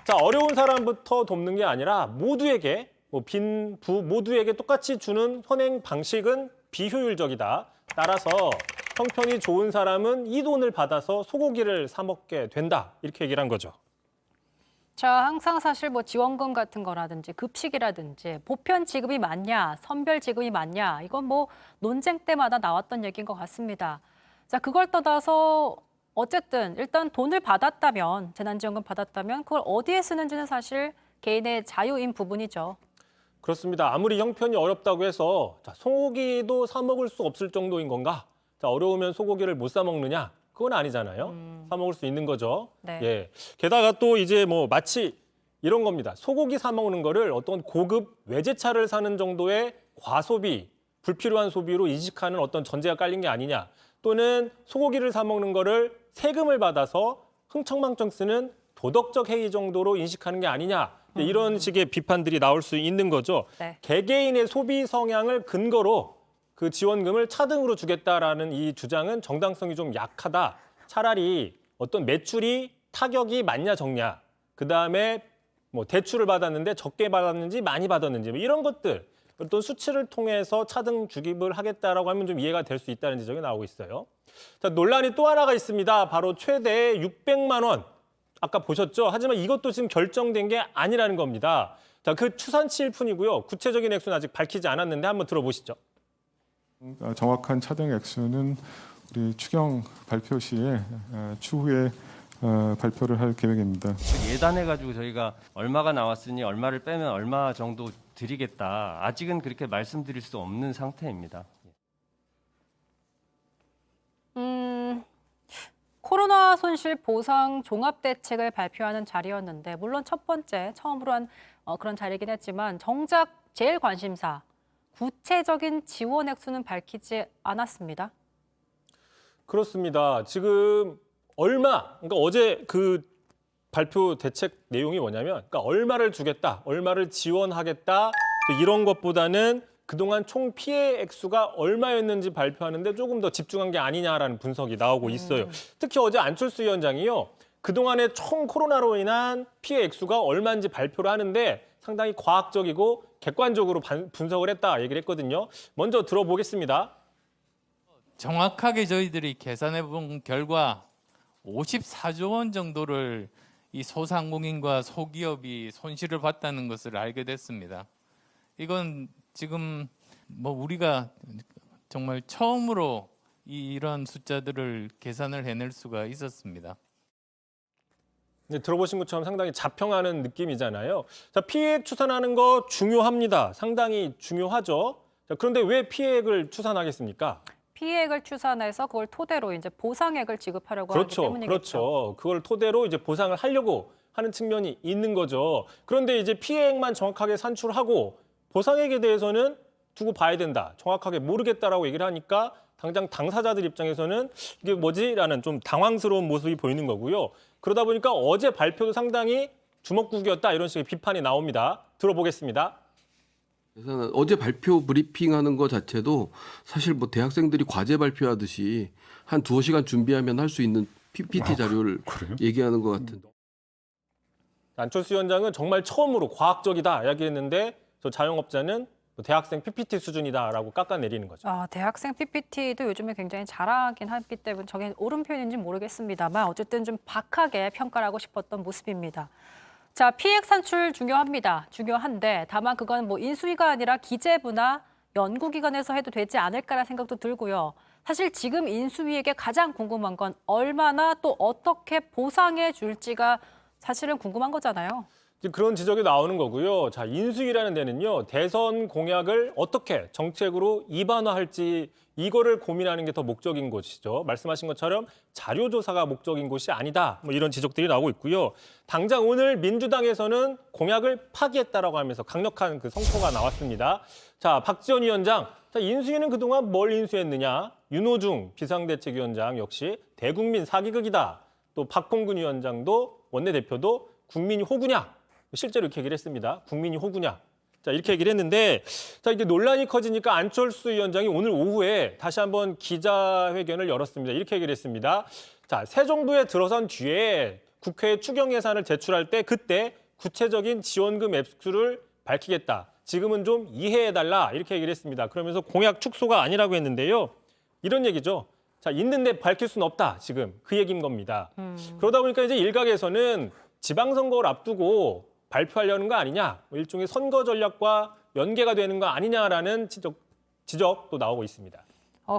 자, 어려운 사람부터 돕는 게 아니라 모두에게 빈부 모두에게 똑같이 주는 현행 방식은 비효율적이다. 따라서 형편이 좋은 사람은 이 돈을 받아서 소고기를 사 먹게 된다. 이렇게 얘기를 한 거죠. 자, 항상 사실 뭐 지원금 같은 거라든지 급식이라든지 보편 지급이 맞냐, 선별 지급이 맞냐, 이건 뭐 논쟁 때마다 나왔던 얘기인 것 같습니다. 자, 그걸 떠나서 어쨌든 일단 돈을 받았다면, 재난지원금 받았다면 그걸 어디에 쓰는지는 사실 개인의 자유인 부분이죠. 그렇습니다. 아무리 형편이 어렵다고 해서 자, 소고기도 사 먹을 수 없을 정도인 건가? 자, 어려우면 소고기를 못 사 먹느냐? 그건 아니잖아요. 사 먹을 수 있는 거죠. 네. 예. 게다가 또 이제 뭐 마치 이런 겁니다. 소고기 사 먹는 거를 어떤 고급 외제차를 사는 정도의 과소비 불필요한 소비로 인식하는 어떤 전제가 깔린 게 아니냐. 또는 소고기를 사 먹는 거를 세금을 받아서 흥청망청 쓰는 도덕적 해이 정도로 인식하는 게 아니냐. 이런 식의 비판들이 나올 수 있는 거죠. 네. 개개인의 소비 성향을 근거로 그 지원금을 차등으로 주겠다라는 이 주장은 정당성이 좀 약하다. 차라리 어떤 매출이 타격이 많냐 적냐. 그다음에 뭐 대출을 받았는데 적게 받았는지 많이 받았는지 뭐 이런 것들 어떤 수치를 통해서 차등 주입을 하겠다라고 하면 좀 이해가 될 수 있다는 지적이 나오고 있어요. 자, 논란이 또 하나가 있습니다. 바로 최대 600만 원. 아까 보셨죠? 하지만 이것도 지금 결정된 게 아니라는 겁니다. 자, 그 추산치일 뿐이고요. 구체적인 액수는 아직 밝히지 않았는데 한번 들어보시죠. 정확한 차등 액수는 우리 추경 발표 시에 추후에 발표를 할 계획입니다. 예단해가지고 저희가 얼마가 나왔으니 얼마를 빼면 얼마 정도 드리겠다. 아직은 그렇게 말씀드릴 수 없는 상태입니다. 코로나 손실 보상 종합 대책을 발표하는 자리였는데 물론 첫 번째 처음으로 한 그런 자리이긴 했지만 정작 제일 관심사 구체적인 지원 액수는 밝히지 않았습니다. 그렇습니다. 지금 그러니까 어제 그 발표 대책 내용이 뭐냐면 그러니까 얼마를 주겠다, 얼마를 지원하겠다 이런 것보다는 그동안 총 피해 액수가 얼마였는지 발표하는데 조금 더 집중한 게 아니냐라는 분석이 나오고 있어요. 특히 어제 안철수 위원장이요. 그동안의 총 코로나로 인한 피해 액수가 얼마인지 발표를 하는데 상당히 과학적이고 객관적으로 분석을 했다 얘기를 했거든요. 먼저 들어보겠습니다. 정확하게 저희들이 계산해 본 결과 54조 원 정도를 이 소상공인과 소기업이 손실을 봤다는 것을 알게 됐습니다. 이건 지금 뭐 우리가 정말 처음으로 이런 숫자들을 계산을 해낼 수가 있었습니다. 네, 들어보신 것처럼 상당히 자평하는 느낌이잖아요. 자, 피해액 추산하는 거 중요합니다. 상당히 중요하죠. 자, 그런데 왜 피해액을 추산하겠습니까? 피해액을 추산해서 그걸 토대로 이제 보상액을 지급하려고 하기 때문이겠죠. 그렇죠. 그걸 토대로 이제 보상을 하려고 하는 측면이 있는 거죠. 그런데 이제 피해액만 정확하게 산출하고 보상액에 대해서는 두고 봐야 된다. 정확하게 모르겠다라고 얘기를 하니까 당장 당사자들 입장에서는 이게 뭐지라는 좀 당황스러운 모습이 보이는 거고요. 그러다 보니까 어제 발표도 상당히 주먹구구였다 이런 식의 비판이 나옵니다. 들어보겠습니다. 그래서 어제 발표 브리핑하는 거 자체도 사실 뭐 대학생들이 과제 발표하듯이 한 2시간 준비하면 할 수 있는 PPT 자료를 얘기하는 것 같은. 안철수 위원장은 정말 처음으로 과학적이다 이야기했는데 저 자영업자는 대학생 PPT 수준이다라고 깎아내리는 거죠. 대학생 PPT도 요즘에 굉장히 잘하긴 하기 때문에 저게 옳은 표현인지 모르겠습니다만 어쨌든 좀 박하게 평가를 하고 싶었던 모습입니다. 자, 피해액 산출 중요합니다. 중요한데 다만 그건 뭐 인수위가 아니라 기재부나 연구기관에서 해도 되지 않을까라는 생각도 들고요. 사실 지금 인수위에게 가장 궁금한 건 얼마나 또 어떻게 보상해 줄지가 사실은 궁금한 거잖아요. 그런 지적이 나오는 거고요. 자, 인수위라는 데는요. 대선 공약을 어떻게 정책으로 입안화할지 이거를 고민하는 게 더 목적인 곳이죠. 말씀하신 것처럼 자료조사가 목적인 곳이 아니다. 뭐 이런 지적들이 나오고 있고요. 당장 오늘 민주당에서는 공약을 파기했다라고 하면서 강력한 그 성토가 나왔습니다. 자, 박지원 위원장. 자, 인수위는 그동안 뭘 인수했느냐. 윤호중 비상대책위원장 역시 대국민 사기극이다. 또 박홍근 위원장도 원내대표도 국민이 호구냐. 실제로 이렇게 얘기를 했습니다. 국민이 호구냐. 자, 이렇게 얘기를 했는데 자, 이게 논란이 커지니까 안철수 위원장이 오늘 오후에 다시 한번 기자회견을 열었습니다. 이렇게 얘기를 했습니다. 자, 새 정부에 들어선 뒤에 국회에 추경 예산을 제출할 때 그때 구체적인 지원금 액수를 밝히겠다. 지금은 좀 이해해달라. 이렇게 얘기를 했습니다. 그러면서 공약 축소가 아니라고 했는데요. 이런 얘기죠. 자, 있는데 밝힐 수는 없다. 지금 그 얘기인 겁니다. 그러다 보니까 이제 일각에서는 지방선거를 앞두고 발표하려는 거 아니냐, 일종의 선거 전략과 연계가 되는 거 아니냐라는 지적도 나오고 있습니다.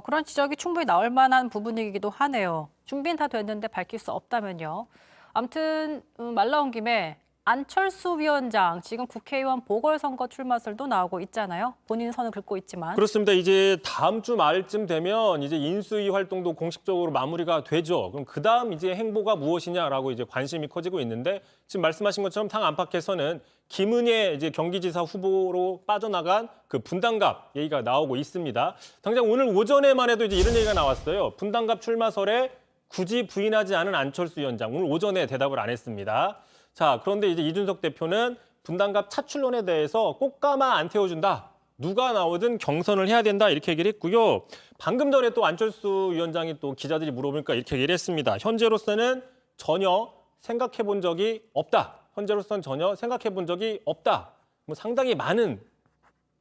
그런 지적이 충분히 나올 만한 부분이기도 하네요. 준비는 다 됐는데 밝힐 수 없다면요. 아무튼 말 나온 김에 안철수 위원장 지금 국회의원 보궐선거 출마설도 나오고 있잖아요. 본인 선을 긋고 있지만. 그렇습니다. 이제 다음 주 말쯤 되면 이제 인수위 활동도 공식적으로 마무리가 되죠. 그럼 그 다음 이제 행보가 무엇이냐라고 이제 관심이 커지고 있는데 지금 말씀하신 것처럼 당 안팎에서는 김은혜 이제 경기지사 후보로 빠져나간 그 분당갑 얘기가 나오고 있습니다. 당장 오늘 오전에만 해도 이제 이런 얘기가 나왔어요. 분당갑 출마설에 굳이 부인하지 않은 안철수 위원장 오늘 오전에 대답을 안 했습니다. 자, 그런데 이제 이준석 대표는 분당갑 차출론에 대해서 꽃가마 안 태워준다. 누가 나오든 경선을 해야 된다. 이렇게 얘기를 했고요. 방금 전에 또 안철수 위원장이 또 기자들이 물어보니까 이렇게 얘기를 했습니다. 현재로서는 전혀 생각해 본 적이 없다. 현재로서는 전혀 생각해 본 적이 없다. 뭐 상당히 많은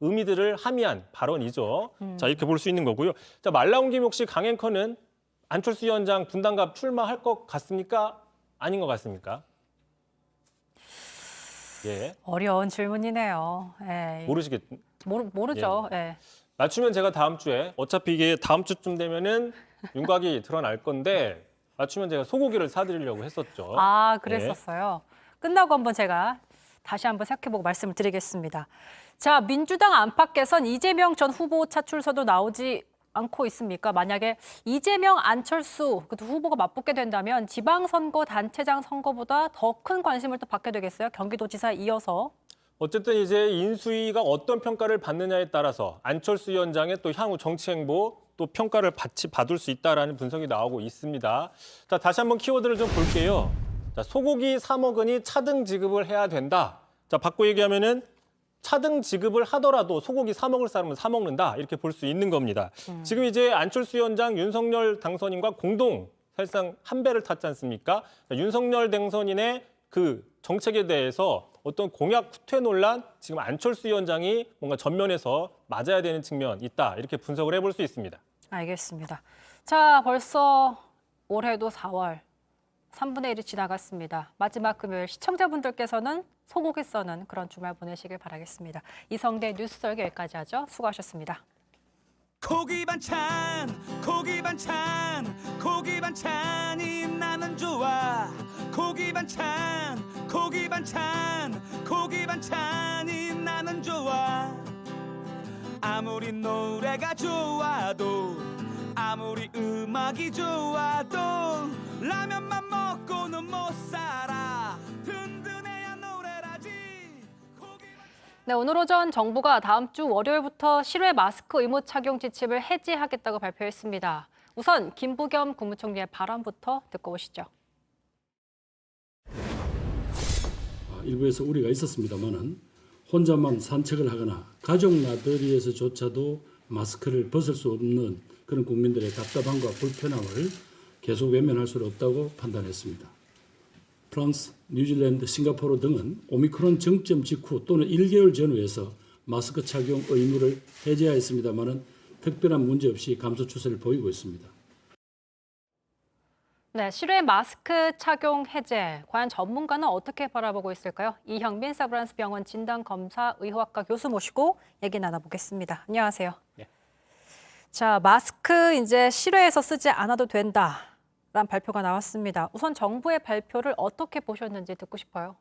의미들을 함의한 발언이죠. 자, 이렇게 볼 수 있는 거고요. 자, 말 나온 김에 혹시 강앵커는 안철수 위원장 분당갑 출마할 것 같습니까? 아닌 것 같습니까? 예. 어려운 질문이네요. 예. 모르죠. 예. 예. 맞추면 제가 다음 주에 어차피 이게 다음 주쯤 되면은 윤곽이 드러날 건데 맞추면 제가 소고기를 사드리려고 했었죠. 아, 그랬었어요. 끝나고 한번 제가 다시 한번 생각해보고 말씀을 드리겠습니다. 자, 민주당 안팎에선 이재명 전 후보 차출서도 나오지 않고 있습니까? 만약에 이재명, 안철수 그 후보가 맞붙게 된다면 지방선거, 단체장 선거보다 더 큰 관심을 또 받게 되겠어요? 경기도지사 이어서. 어쨌든 이제 인수위가 어떤 평가를 받느냐에 따라서 안철수 위원장의 또 향후 정치 행보 또 평가를 받을 수 있다라는 분석이 나오고 있습니다. 자, 다시 한번 키워드를 좀 볼게요. 자, 소고기 사 먹으니 차등 지급을 해야 된다. 자, 바꿔 얘기하면은 차등 지급을 하더라도 소고기 사 먹을 사람은 사 먹는다. 이렇게 볼 수 있는 겁니다. 지금 이제 안철수 위원장, 윤석열 당선인과 공동 사실상 한 배를 탔지 않습니까? 윤석열 당선인의 그 정책에 대해서 어떤 공약 후퇴 논란, 지금 안철수 위원장이 뭔가 전면에서 맞아야 되는 측면이 있다. 이렇게 분석을 해볼 수 있습니다. 알겠습니다. 자, 벌써 올해도 4월 3분의 1이 지나갔습니다. 마지막 금요일 시청자분들께서는 소고기 써는 그런 주말 보내시길 바라겠습니다. 이성대 뉴스 설계 여기까지 하죠. 수고하셨습니다. 고기 반찬, 고기 반찬, 고기 반찬이 나는 좋아. 고기 반찬, 고기 반찬, 고기 반찬이 나는 좋아. 아무리 노래가 좋아도 아무리 음악이 좋아도 라면만 먹고는 못 살아. 든든해야 노래라지. 네, 오늘 오전 정부가 다음 주 월요일부터 실외 마스크 의무 착용 지침을 해제하겠다고 발표했습니다. 우선 김부겸 국무총리의 발언부터 듣고 오시죠. 일부에서 우려가 있었습니다만은 혼자만 산책을 하거나 가족 나들이에서조차도 마스크를 벗을 수 없는 그런 국민들의 답답함과 불편함을 계속 외면할 수 없다고 판단했습니다. 프랑스, 뉴질랜드, 싱가포르 등은 오미크론 정점 직후 또는 1개월 전후에서 마스크 착용 의무를 해제하였습니다마는 특별한 문제 없이 감소 추세를 보이고 있습니다. 네, 실외 마스크 착용 해제. 과연 전문가는 어떻게 바라보고 있을까요? 이형민 사브란스 병원 진단검사의학과 교수 모시고 얘기 나눠보겠습니다. 안녕하세요. 네. 자, 마스크 이제 실외에서 쓰지 않아도 된다라는 발표가 나왔습니다. 우선 정부의 발표를 어떻게 보셨는지 듣고 싶어요.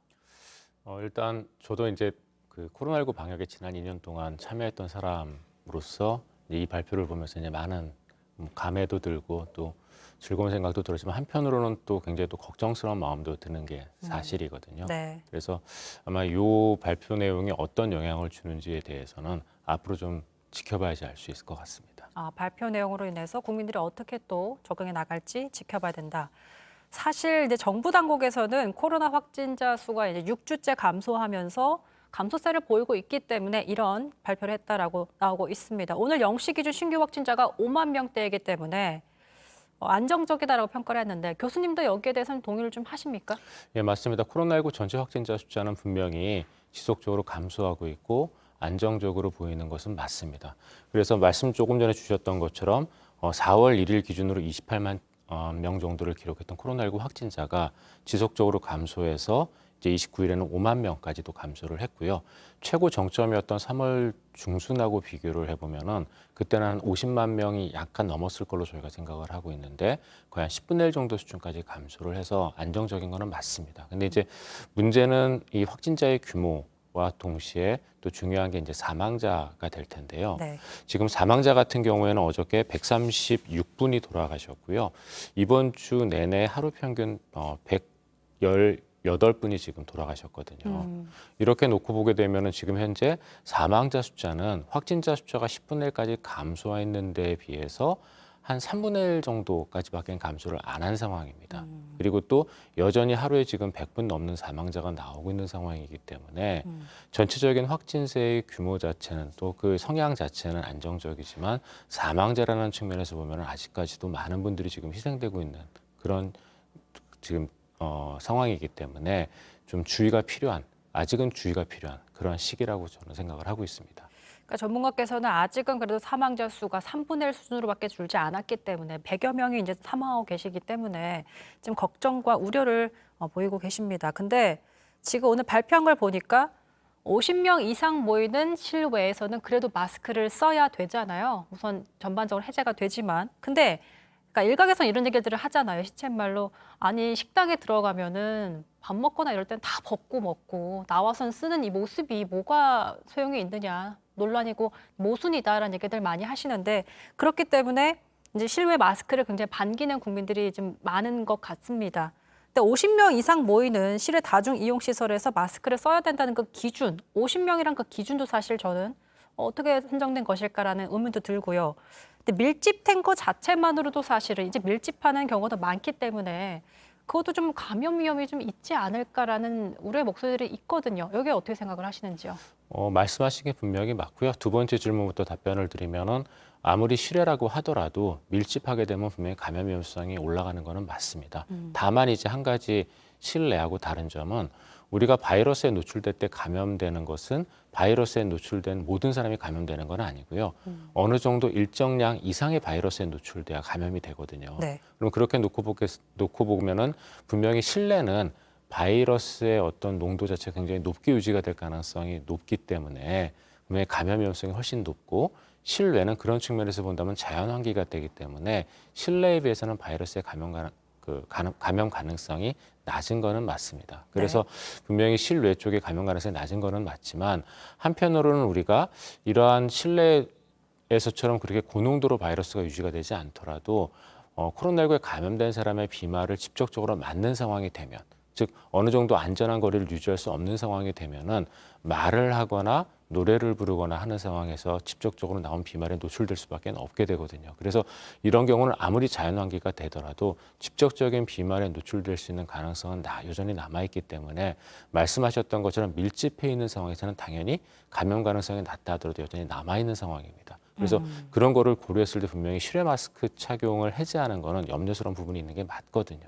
일단 저도 이제 그 코로나19 방역에 지난 2년 동안 참여했던 사람으로서 이 발표를 보면서 이제 많은 감회도 들고 또 즐거운 생각도 들었지만 한편으로는 또 굉장히 또 걱정스러운 마음도 드는 게 사실이거든요. 네. 그래서 아마 이 발표 내용이 어떤 영향을 주는지에 대해서는 앞으로 좀 지켜봐야지 알 수 있을 것 같습니다. 발표 내용으로 인해서 국민들이 어떻게 또 적응해 나갈지 지켜봐야 된다. 사실 이제 정부 당국에서는 코로나 확진자 수가 이제 6주째 감소하면서 감소세를 보이고 있기 때문에 이런 발표를 했다라고 나오고 있습니다. 오늘 0시 기준 신규 확진자가 5만 명대이기 때문에 안정적이다라고 평가를 했는데 교수님도 여기에 대해서는 동의를 좀 하십니까? 예, 맞습니다. 코로나19 전체 확진자 숫자는 분명히 지속적으로 감소하고 있고 안정적으로 보이는 것은 맞습니다. 그래서 말씀 조금 전에 주셨던 것처럼 4월 1일 기준으로 28만 명 정도를 기록했던 코로나19 확진자가 지속적으로 감소해서 이제 29일에는 5만 명까지도 감소를 했고요. 최고 정점이었던 3월 중순하고 비교를 해보면은 그때는 한 50만 명이 약간 넘었을 걸로 저희가 생각을 하고 있는데 거의 한 10분의 1 정도 수준까지 감소를 해서 안정적인 거는 맞습니다. 근데 이제 문제는 이 확진자의 규모와 동시에 또 중요한 게 이제 사망자가 될 텐데요. 네. 지금 사망자 같은 경우에는 어저께 136분이 돌아가셨고요. 이번 주 내내 하루 평균 118분이 지금 돌아가셨거든요. 이렇게 놓고 보게 되면은 지금 현재 사망자 숫자는 확진자 숫자가 10분의 1까지 감소했는 데에 비해서 한 3분의 1 정도까지밖에 감소를 안 한 상황입니다. 그리고 또 여전히 하루에 지금 100분 넘는 사망자가 나오고 있는 상황이기 때문에 전체적인 확진세의 규모 자체는 또 그 성향 자체는 안정적이지만 사망자라는 측면에서 보면 아직까지도 많은 분들이 지금 희생되고 있는 그런 지금 상황이기 때문에 좀 주의가 필요한, 아직은 주의가 필요한 그런 시기라고 저는 생각을 하고 있습니다. 그러니까 전문가께서는 아직은 그래도 사망자 수가 3분의 1 수준으로밖에 줄지 않았기 때문에 100여 명이 이제 사망하고 계시기 때문에 지금 걱정과 우려를 보이고 계십니다. 근데 지금 오늘 발표한 걸 보니까 50명 이상 모이는 실외에서는 그래도 마스크를 써야 되잖아요. 우선 전반적으로 해제가 되지만. 근데 그러니까 일각에서는 이런 얘기들을 하잖아요. 시쳇말로. 아니 식당에 들어가면은 밥 먹거나 이럴 땐 다 벗고 먹고 나와선 쓰는 이 모습이 뭐가 소용이 있느냐. 논란이고 모순이다라는 얘기들 많이 하시는데 그렇기 때문에 이제 실외 마스크를 굉장히 반기는 국민들이 좀 많은 것 같습니다. 근데 50명 이상 모이는 실외 다중 이용 시설에서 마스크를 써야 된다는 그 기준, 50명이란 그 기준도 사실 저는 어떻게 선정된 것일까라는 의문도 들고요. 근데 밀집된 것 자체만으로도 사실은 이제 밀집하는 경우도 많기 때문에 그것도 좀 감염 위험이 좀 있지 않을까라는 우려의 목소리들이 있거든요. 여기에 어떻게 생각을 하시는지요? 말씀하신 게 분명히 맞고요. 두 번째 질문부터 답변을 드리면은 아무리 실외라고 하더라도 밀집하게 되면 분명히 감염 위험성이 올라가는 거는 맞습니다. 다만 이제 한 가지 실내하고 다른 점은 우리가 바이러스에 노출될 때 감염되는 것은 바이러스에 노출된 모든 사람이 감염되는 건 아니고요. 어느 정도 일정량 이상의 바이러스에 노출돼야 감염이 되거든요. 네. 그럼 그렇게 놓고 보면은 분명히 실내는 바이러스의 어떤 농도 자체가 굉장히 높게 유지가 될 가능성이 높기 때문에 분명히 감염 위험성이 훨씬 높고 실외는 그런 측면에서 본다면 자연 환기가 되기 때문에 실내에 비해서는 바이러스의 감염 가능성이 낮은 거는 맞습니다. 그래서 분명히 실외 쪽에 감염 가능성이 낮은 거는 맞지만 한편으로는 우리가 이러한 실내에서처럼 그렇게 고농도로 바이러스가 유지가 되지 않더라도 코로나19에 감염된 사람의 비말을 직접적으로 맞는 상황이 되면 즉 어느 정도 안전한 거리를 유지할 수 없는 상황이 되면은 말을 하거나 노래를 부르거나 하는 상황에서 직접적으로 나온 비말에 노출될 수밖에 없게 되거든요. 그래서 이런 경우는 아무리 자연환기가 되더라도 직접적인 비말에 노출될 수 있는 가능성은 여전히 남아있기 때문에 말씀하셨던 것처럼 밀집해 있는 상황에서는 당연히 감염 가능성이 낮다 하더라도 여전히 남아있는 상황입니다. 그래서 그런 거를 고려했을 때 분명히 실외 마스크 착용을 해제하는 거는 염려스러운 부분이 있는 게 맞거든요.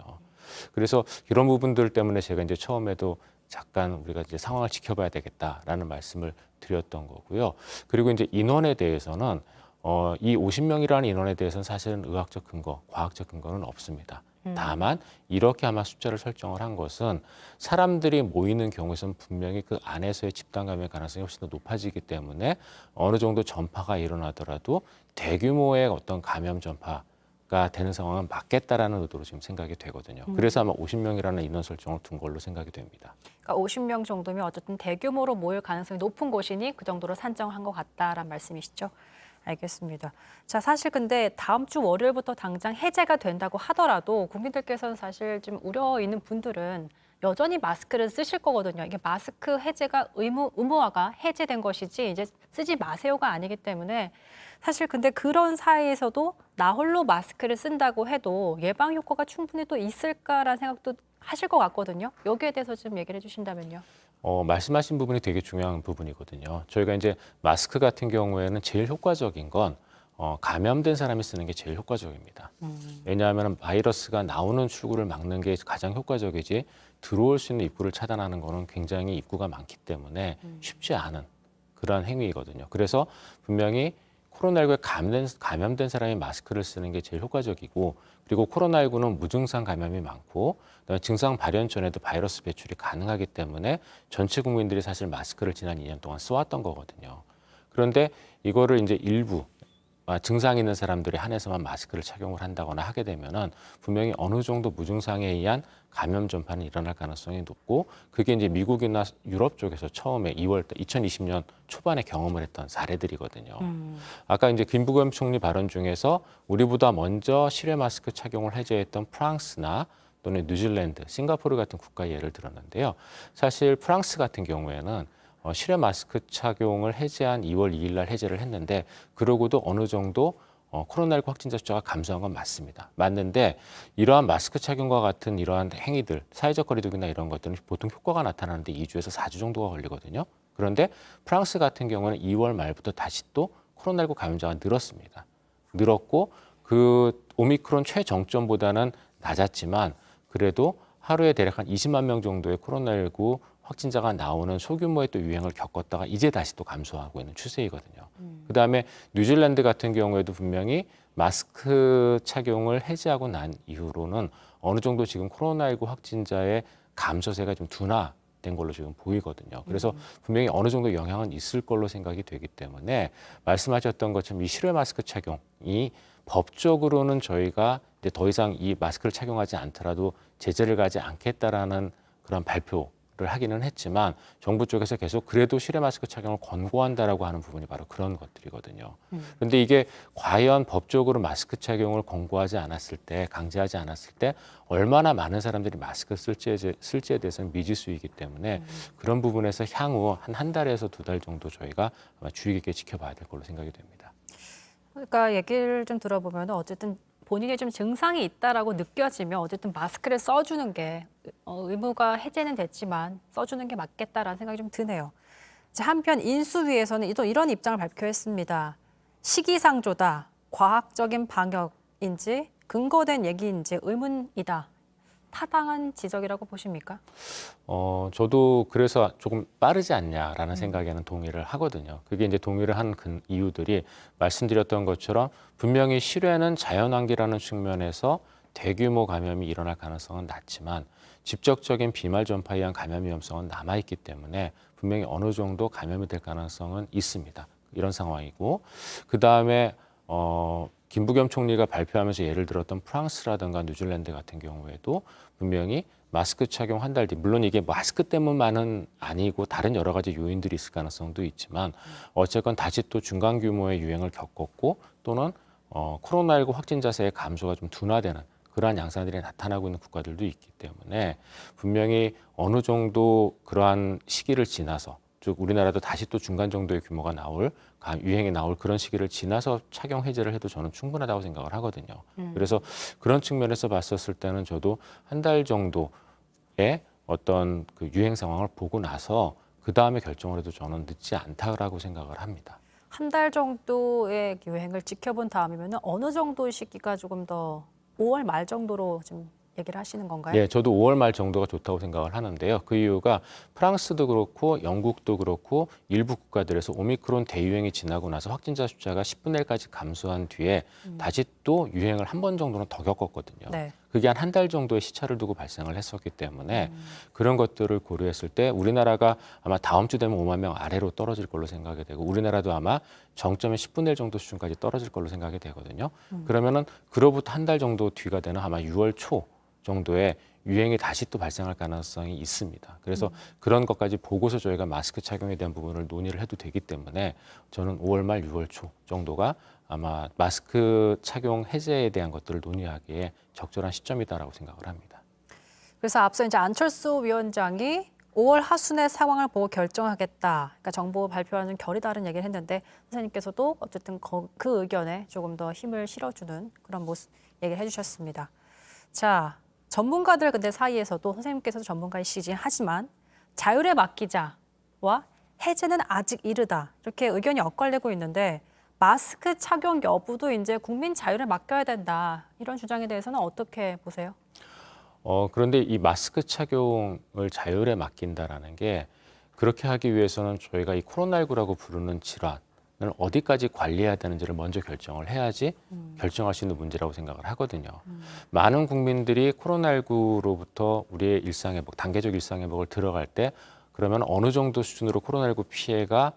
그래서 이런 부분들 때문에 제가 이제 처음에도 잠깐 우리가 이제 상황을 지켜봐야 되겠다라는 말씀을 드렸던 거고요. 그리고 이제 인원에 대해서는 이 50명이라는 인원에 대해서는 사실은 의학적 근거, 과학적 근거는 없습니다. 다만 이렇게 아마 숫자를 설정을 한 것은 사람들이 모이는 경우에서는 분명히 그 안에서의 집단 감염의 가능성이 훨씬 더 높아지기 때문에 어느 정도 전파가 일어나더라도 대규모의 어떤 감염 전파가 되는 상황은 막겠다라는 의도로 지금 생각이 되거든요. 그래서 아마 50명이라는 인원 설정을 둔 걸로 생각이 됩니다. 그러니까 50명 정도면 어쨌든 대규모로 모일 가능성이 높은 곳이니 그 정도로 산정한 것 같다라는 말씀이시죠? 알겠습니다. 자, 사실 근데 다음 주 월요일부터 당장 해제가 된다고 하더라도 국민들께서는 사실 좀 우려 있는 분들은 여전히 마스크를 쓰실 거거든요. 이게 마스크 해제가 의무화가 해제된 것이지 이제 쓰지 마세요가 아니기 때문에 사실 근데 그런 사이에서도 나 홀로 마스크를 쓴다고 해도 예방 효과가 충분히 또 있을까라는 생각도 하실 것 같거든요. 여기에 대해서 좀 얘기를 해주신다면요. 말씀하신 부분이 되게 중요한 부분이거든요. 저희가 이제 마스크 같은 경우에는 제일 효과적인 건 감염된 사람이 쓰는 게 제일 효과적입니다. 왜냐하면 바이러스가 나오는 출구를 막는 게 가장 효과적이지 들어올 수 있는 입구를 차단하는 거는 굉장히 입구가 많기 때문에 쉽지 않은 그런 행위이거든요. 그래서 분명히 코로나19에 감염된 사람이 마스크를 쓰는 게 제일 효과적이고 그리고 코로나19는 무증상 감염이 많고 그다음에 증상 발현 전에도 바이러스 배출이 가능하기 때문에 전체 국민들이 사실 마스크를 지난 2년 동안 써왔던 거거든요. 그런데 이거를 이제 일부 증상 있는 사람들에 한해서만 마스크를 착용을 한다거나 하게 되면은 분명히 어느 정도 무증상에 의한 감염 전파는 일어날 가능성이 높고 그게 이제 미국이나 유럽 쪽에서 처음에 2020년 초반에 경험을 했던 사례들이거든요. 아까 이제 김부겸 총리 발언 중에서 우리보다 먼저 실외 마스크 착용을 해제했던 프랑스나 또는 뉴질랜드, 싱가포르 같은 국가 예를 들었는데요. 사실 프랑스 같은 경우에는 실외 마스크 착용을 해제한 2월 2일 날 해제를 했는데 그러고도 어느 정도 코로나19 확진자 숫자가 감소한 건 맞습니다. 맞는데 이러한 마스크 착용과 같은 이러한 행위들, 사회적 거리두기나 이런 것들은 보통 효과가 나타나는데 2주에서 4주 정도가 걸리거든요. 그런데 프랑스 같은 경우는 2월 말부터 다시 또 코로나19 감염자가 늘었습니다. 늘었고 그 오미크론 최정점보다는 낮았지만 그래도 하루에 대략 한 20만 명 정도의 코로나19 확진자가 나오는 소규모의 또 유행을 겪었다가 이제 다시 또 감소하고 있는 추세이거든요. 그다음에 뉴질랜드 같은 경우에도 분명히 마스크 착용을 해제하고 난 이후로는 어느 정도 지금 코로나19 확진자의 감소세가 좀 둔화된 걸로 지금 보이거든요. 그래서 분명히 어느 정도 영향은 있을 걸로 생각이 되기 때문에 말씀하셨던 것처럼 이 실외 마스크 착용이 법적으로는 저희가 이제 더 이상 이 마스크를 착용하지 않더라도 제재를 가지 않겠다라는 그런 발표를 하기는 했지만 정부 쪽에서 계속 그래도 실외 마스크 착용을 권고한다라고 하는 부분이 바로 그런 것들이거든요. 그런데 이게 과연 법적으로 마스크 착용을 권고하지 않았을 때, 강제하지 않았을 때 얼마나 많은 사람들이 마스크 쓸지에 대해서는 미지수이기 때문에 그런 부분에서 향후 한 달에서 2달 정도 저희가 아마 주의 깊게 지켜봐야 될 걸로 생각이 됩니다. 그러니까 얘기를 좀 들어보면 어쨌든 본인이 좀 증상이 있다라고 느껴지면 어쨌든 마스크를 써주는 게 의무가 해제는 됐지만 써주는 게 맞겠다라는 생각이 좀 드네요. 한편 인수위에서는 또 이런 입장을 발표했습니다. 시기상조다, 과학적인 방역인지 근거된 얘기인지 의문이다. 타당한 지적이라고 보십니까? 저도 그래서 조금 빠르지 않냐라는 생각에는 동의를 하거든요. 그게 이제 동의를 한 이유들이 말씀드렸던 것처럼 분명히 실외는 자연환기라는 측면에서 대규모 감염이 일어날 가능성은 낮지만 직접적인 비말 전파에 의한 감염 위험성은 남아있기 때문에 분명히 어느 정도 감염이 될 가능성은 있습니다. 이런 상황이고 그다음에 김부겸 총리가 발표하면서 예를 들었던 프랑스라든가 뉴질랜드 같은 경우에도 분명히 마스크 착용 한 달 뒤, 물론 이게 마스크 때문만은 아니고 다른 여러 가지 요인들이 있을 가능성도 있지만 어쨌건 다시 또 중간 규모의 유행을 겪었고 또는 코로나19 확진자세의 감소가 좀 둔화되는 그러한 양상들이 나타나고 있는 국가들도 있기 때문에 분명히 어느 정도 그러한 시기를 지나서 즉 우리나라도 다시 또 중간 정도의 규모가 나올 유행이 나올 그런 시기를 지나서 착용 해제를 해도 저는 충분하다고 생각을 하거든요. 그래서 그런 측면에서 봤었을 때는 저도 한 달 정도의 어떤 그 유행 상황을 보고 나서 그 다음에 결정을 해도 저는 늦지 않다라고 생각을 합니다. 한 달 정도의 유행을 지켜본 다음이면 어느 정도 시기가 조금 더 5월 말 정도로 좀 얘기를 하시는 건가요? 네, 저도 5월 말 정도가 좋다고 생각을 하는데요. 그 이유가 프랑스도 그렇고 영국도 그렇고 일부 국가들에서 오미크론 대유행이 지나고 나서 확진자 숫자가 10분의 1까지 감소한 뒤에 다시 또 유행을 한 번 정도는 더 겪었거든요. 네. 그게 한 달 정도의 시차를 두고 발생을 했었기 때문에 그런 것들을 고려했을 때 우리나라가 아마 다음 주 되면 5만 명 아래로 떨어질 걸로 생각이 되고 우리나라도 아마 정점의 10분의 1 정도 수준까지 떨어질 걸로 생각이 되거든요. 그러면은 그로부터 한 달 정도 뒤가 되는 아마 6월 초 정도의 유행이 다시 또 발생할 가능성이 있습니다. 그래서 그런 것까지 보고서 저희가 마스크 착용에 대한 부분을 논의를 해도 되기 때문에 저는 5월 말 6월 초 정도가 아마 마스크 착용 해제에 대한 것들을 논의하기에 적절한 시점이다라고 생각을 합니다. 그래서 앞서 이제 안철수 위원장이 5월 하순의 상황을 보고 결정하겠다. 그러니까 정부 발표와는 결이 다른 얘기를 했는데 선생님께서도 어쨌든 그 의견에 조금 더 힘을 실어주는 그런 모습 얘기를 해주셨습니다. 자, 전문가들 근데 사이에서도 선생님께서도 전문가이시긴 하지만 자율에 맡기자와 해제는 아직 이르다 이렇게 의견이 엇갈리고 있는데 마스크 착용 여부도 이제 국민 자율에 맡겨야 된다 이런 주장에 대해서는 어떻게 보세요? 그런데 이 마스크 착용을 자율에 맡긴다라는 게 그렇게 하기 위해서는 저희가 이 코로나19라고 부르는 질환 어디까지 관리해야 되는지를 먼저 결정을 해야지 결정할 수 있는 문제라고 생각을 하거든요. 많은 국민들이 코로나19로부터 우리의 일상회복, 단계적 일상회복을 들어갈 때 그러면 어느 정도 수준으로 코로나19 피해가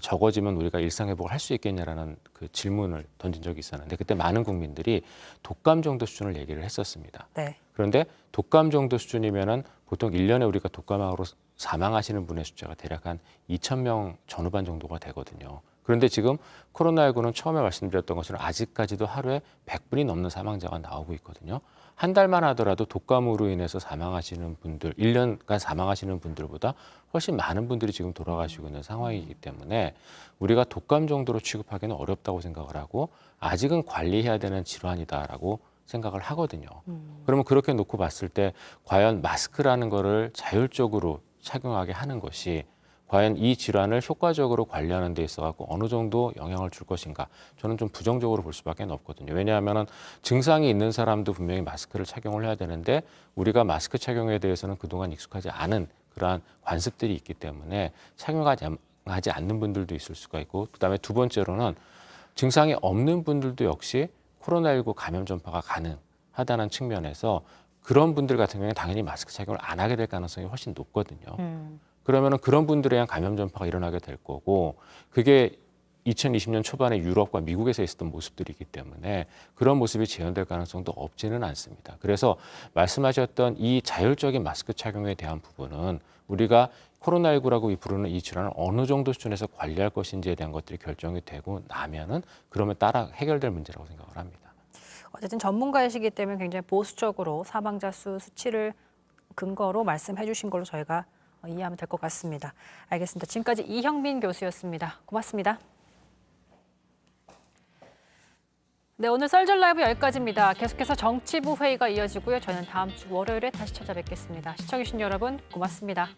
적어지면 우리가 일상회복을 할 수 있겠냐라는 그 질문을 던진 적이 있었는데 그때 많은 국민들이 독감 정도 수준을 얘기를 했었습니다. 네. 그런데 독감 정도 수준이면은 보통 1년에 우리가 독감으로 사망하시는 분의 숫자가 대략 한 2,000명 전후반 정도가 되거든요. 그런데 지금 코로나19는 처음에 말씀드렸던 것처럼 아직까지도 하루에 100분이 넘는 사망자가 나오고 있거든요. 한 달만 하더라도 독감으로 인해서 사망하시는 분들, 1년간 사망하시는 분들보다 훨씬 많은 분들이 지금 돌아가시고 있는 상황이기 때문에 우리가 독감 정도로 취급하기는 어렵다고 생각을 하고 아직은 관리해야 되는 질환이다라고 생각을 하거든요. 그러면 그렇게 놓고 봤을 때 과연 마스크라는 거를 자율적으로 착용하게 하는 것이 과연 이 질환을 효과적으로 관리하는 데 있어 갖고 어느 정도 영향을 줄 것인가 저는 좀 부정적으로 볼 수밖에 없거든요. 왜냐하면 증상이 있는 사람도 분명히 마스크를 착용을 해야 되는데 우리가 마스크 착용에 대해서는 그동안 익숙하지 않은 그러한 관습들이 있기 때문에 착용하지 않는 분들도 있을 수가 있고 그다음에 두 번째로는 증상이 없는 분들도 역시 코로나19 감염 전파가 가능하다는 측면에서 그런 분들 같은 경우에 당연히 마스크 착용을 안 하게 될 가능성이 훨씬 높거든요. 그러면은 그런 분들에 의한 감염 전파가 일어나게 될 거고 그게 2020년 초반에 유럽과 미국에서 있었던 모습들이기 때문에 그런 모습이 재현될 가능성도 없지는 않습니다. 그래서 말씀하셨던 이 자율적인 마스크 착용에 대한 부분은 우리가 코로나19라고 부르는 이 질환을 어느 정도 수준에서 관리할 것인지에 대한 것들이 결정이 되고 나면은 그러면 따라 해결될 문제라고 생각을 합니다. 어쨌든 전문가이시기 때문에 굉장히 보수적으로 사망자 수치를 근거로 말씀해 주신 걸로 저희가 이해하면 될 것 같습니다. 알겠습니다. 지금까지 이형민 교수였습니다. 고맙습니다. 네, 오늘 썰전 라이브 여기까지입니다. 계속해서 정치부 회의가 이어지고요. 저는 다음 주 월요일에 다시 찾아뵙겠습니다. 시청해주신 여러분 고맙습니다.